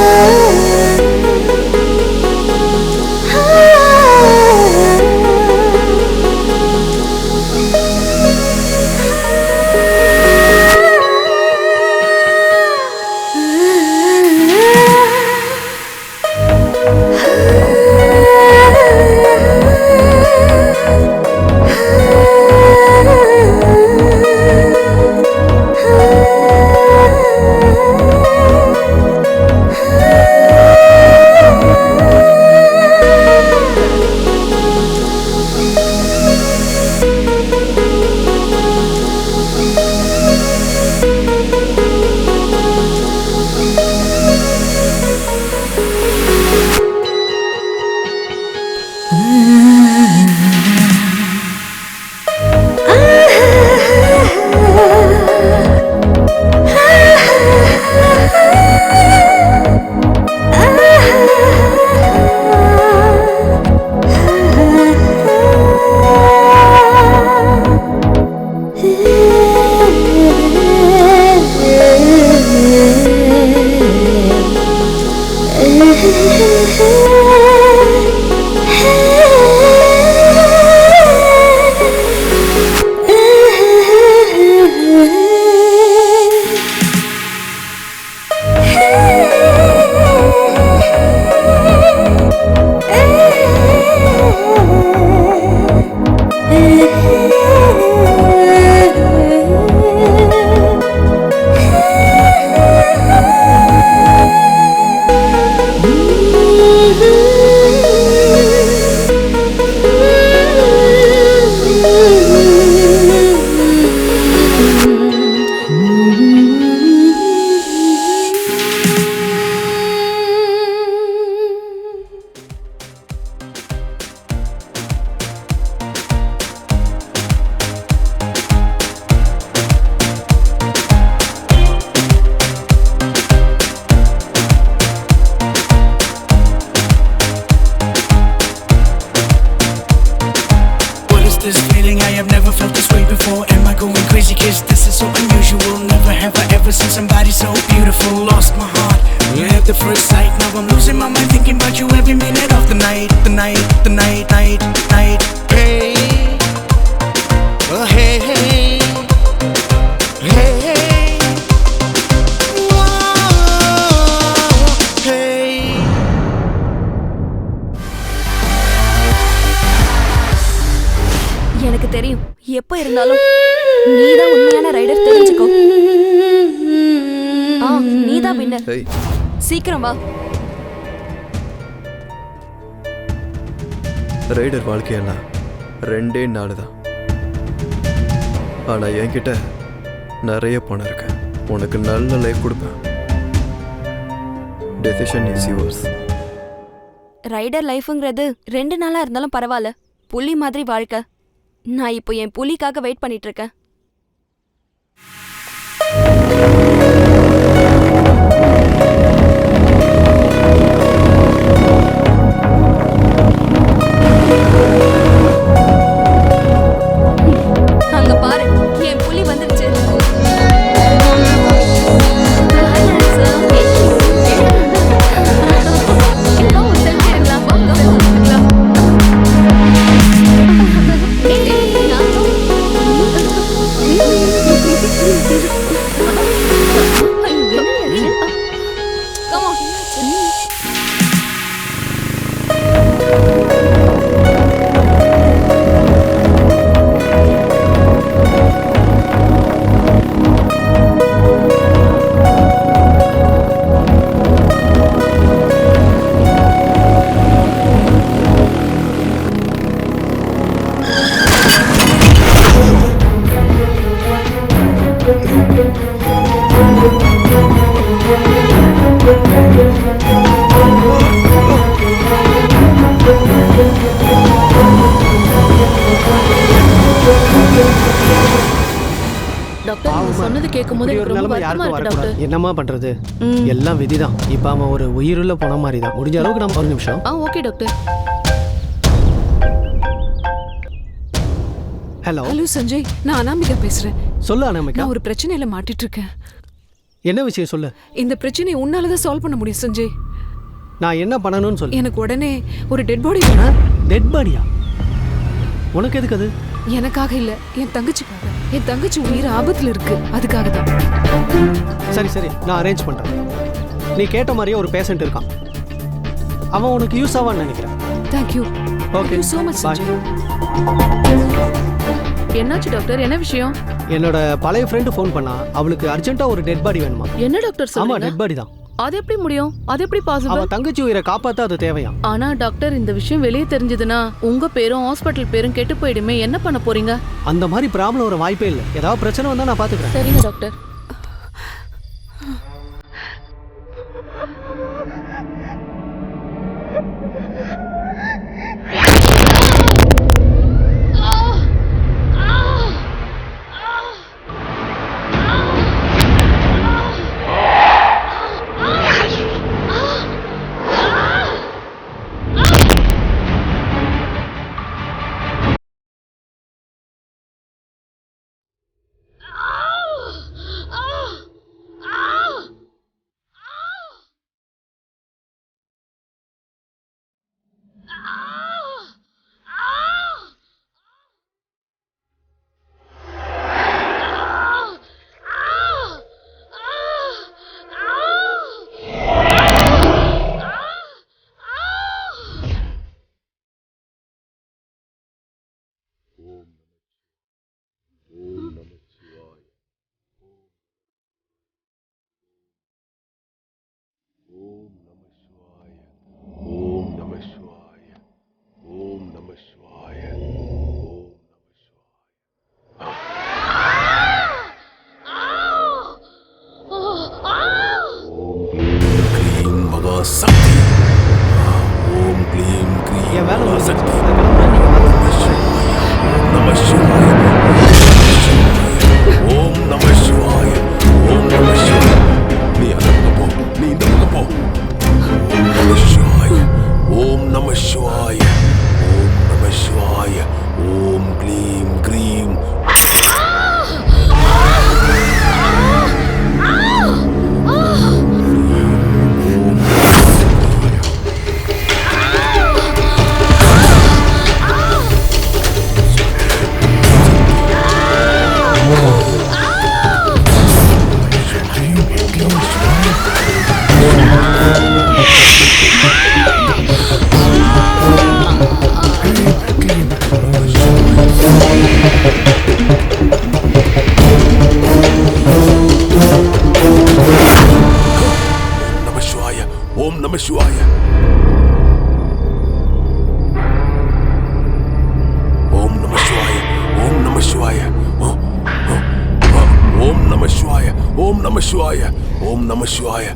so unusual. Never have I ever seen somebody so beautiful. Lost my heart at the first sight. Now I'm losing my mind thinking about you every minute of the night. The night, the night, night, night. Hey, oh hey, hey, hey, hey. Whoa, hey. எனக்கு தெரியும், எப்ப இருந்தாலும் நீதான் உண்மையான rider, தெரிஞ்சுக்கோ. நீதான் winner. சீக்கிரம் வா. ரைடர் வாழ்க்கையெல்லாம் 2 நாள் தான். ஆனா என்கிட்ட நிறைய பணம் இருக்கு. உனக்கு நல்ல லைஃப் கொடுப்பேன். Decision is yours. ரைடர் லைஃப்ங்கிறது 2 நாளா இருந்தாலும் பரவாயில்ல. புலி மாதிரி வாழ்க்கை. நான் இப்போ என் புலிக்காக வெயிட் பண்ணிட்டு இருக்கேன். அங்க பாரு, என் புலி வந்துருச்சு. என்னமா பண்றது, எல்லாம் விதிதான். இப்ப அவன் ஒரு உயிருள்ள போன மாதிரி தான். முடிஞ்ச அளவுக்கு நம்ம ஒரு நிமிஷம். Okay doctor. Hello hello Sanjay, நான் அனாமிகா பேசுறேன். சொல்லு அனாமிகா. நான் ஒரு பிரச்சனையில மாட்டிட்டு இருக்கேன். என்ன விஷயம் சொல்லு. இந்த பிரச்சனையை உன்னால தான் சால்வ் பண்ண முடியும் சஞ்சய். நான் என்ன பண்ணணும்னு சொல்லு. எனக்கு உடனே ஒரு டெட் பாடி வேணும். டெட் பாடியா? உனக்கு எதுக்கு அது? எனக்காக இல்ல, என் தங்கச்சிக்காக. என் தங்கச்சி உயிர் ஆபத்துல இருக்கு, அதுக்காக தான். சரி சரி, நான் அரேஞ்ச் பண்றேன். நீ கேட்ட மாதிரியே ஒரு பேஷண்ட் இருக்கான். அவன் உனக்கு யூஸ் ஆவான்னு நினைக்கிறேன். Thank you. Okay so much Sanjay. என்னாச்சு டாக்டர், என்ன விஷயம்? என்னோட பழைய ஃப்ரெண்ட் ஃபோன் பண்ணா, அவளுக்கு அர்ஜென்ட்டா ஒரு டெட் பாடி வேணுமா. என்ன டாக்டர் சொல்றீங்க? ஆமா, டெட் பாடி தான். அது எப்படி முடியும்? அது எப்படி பாசிபிள்? அவ தங்கச்சி உயிரை காப்பாத்த அது தேவையா? ஆனா டாக்டர், இந்த விஷயம் வெளியே தெரிஞ்சதுன்னா உங்க பேரும் ஹாஸ்பிடல் பேரும் கெட்டு போயிடுமே. என்ன பண்ண போறீங்க? அந்த மாதிரி ப்ராப்ளம் வர வாய்ப்பே இல்லை. ஏதாவது பிரச்சனை வந்தா நான் பாத்துக்கிறேன். சரிங்க டாக்டர். நம சிவாய. ஓம் நம சிவாய. ஓம் நம சிவாய. ஓம் நம சிவாய. ஓம் நம சிவாய. ஓம் நம சிவாய.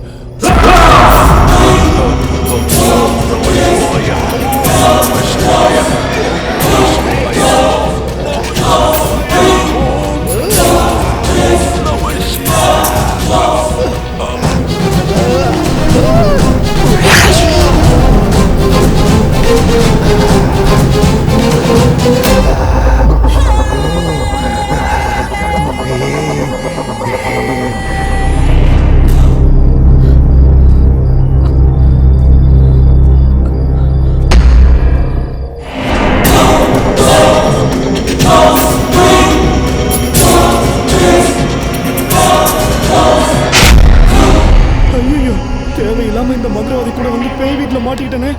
ஐயோ, தேவையில்லாம இந்த மந்திரவாதி கூட வந்து பேய் வீட்டுல மாட்டிக்கிட்டேனே.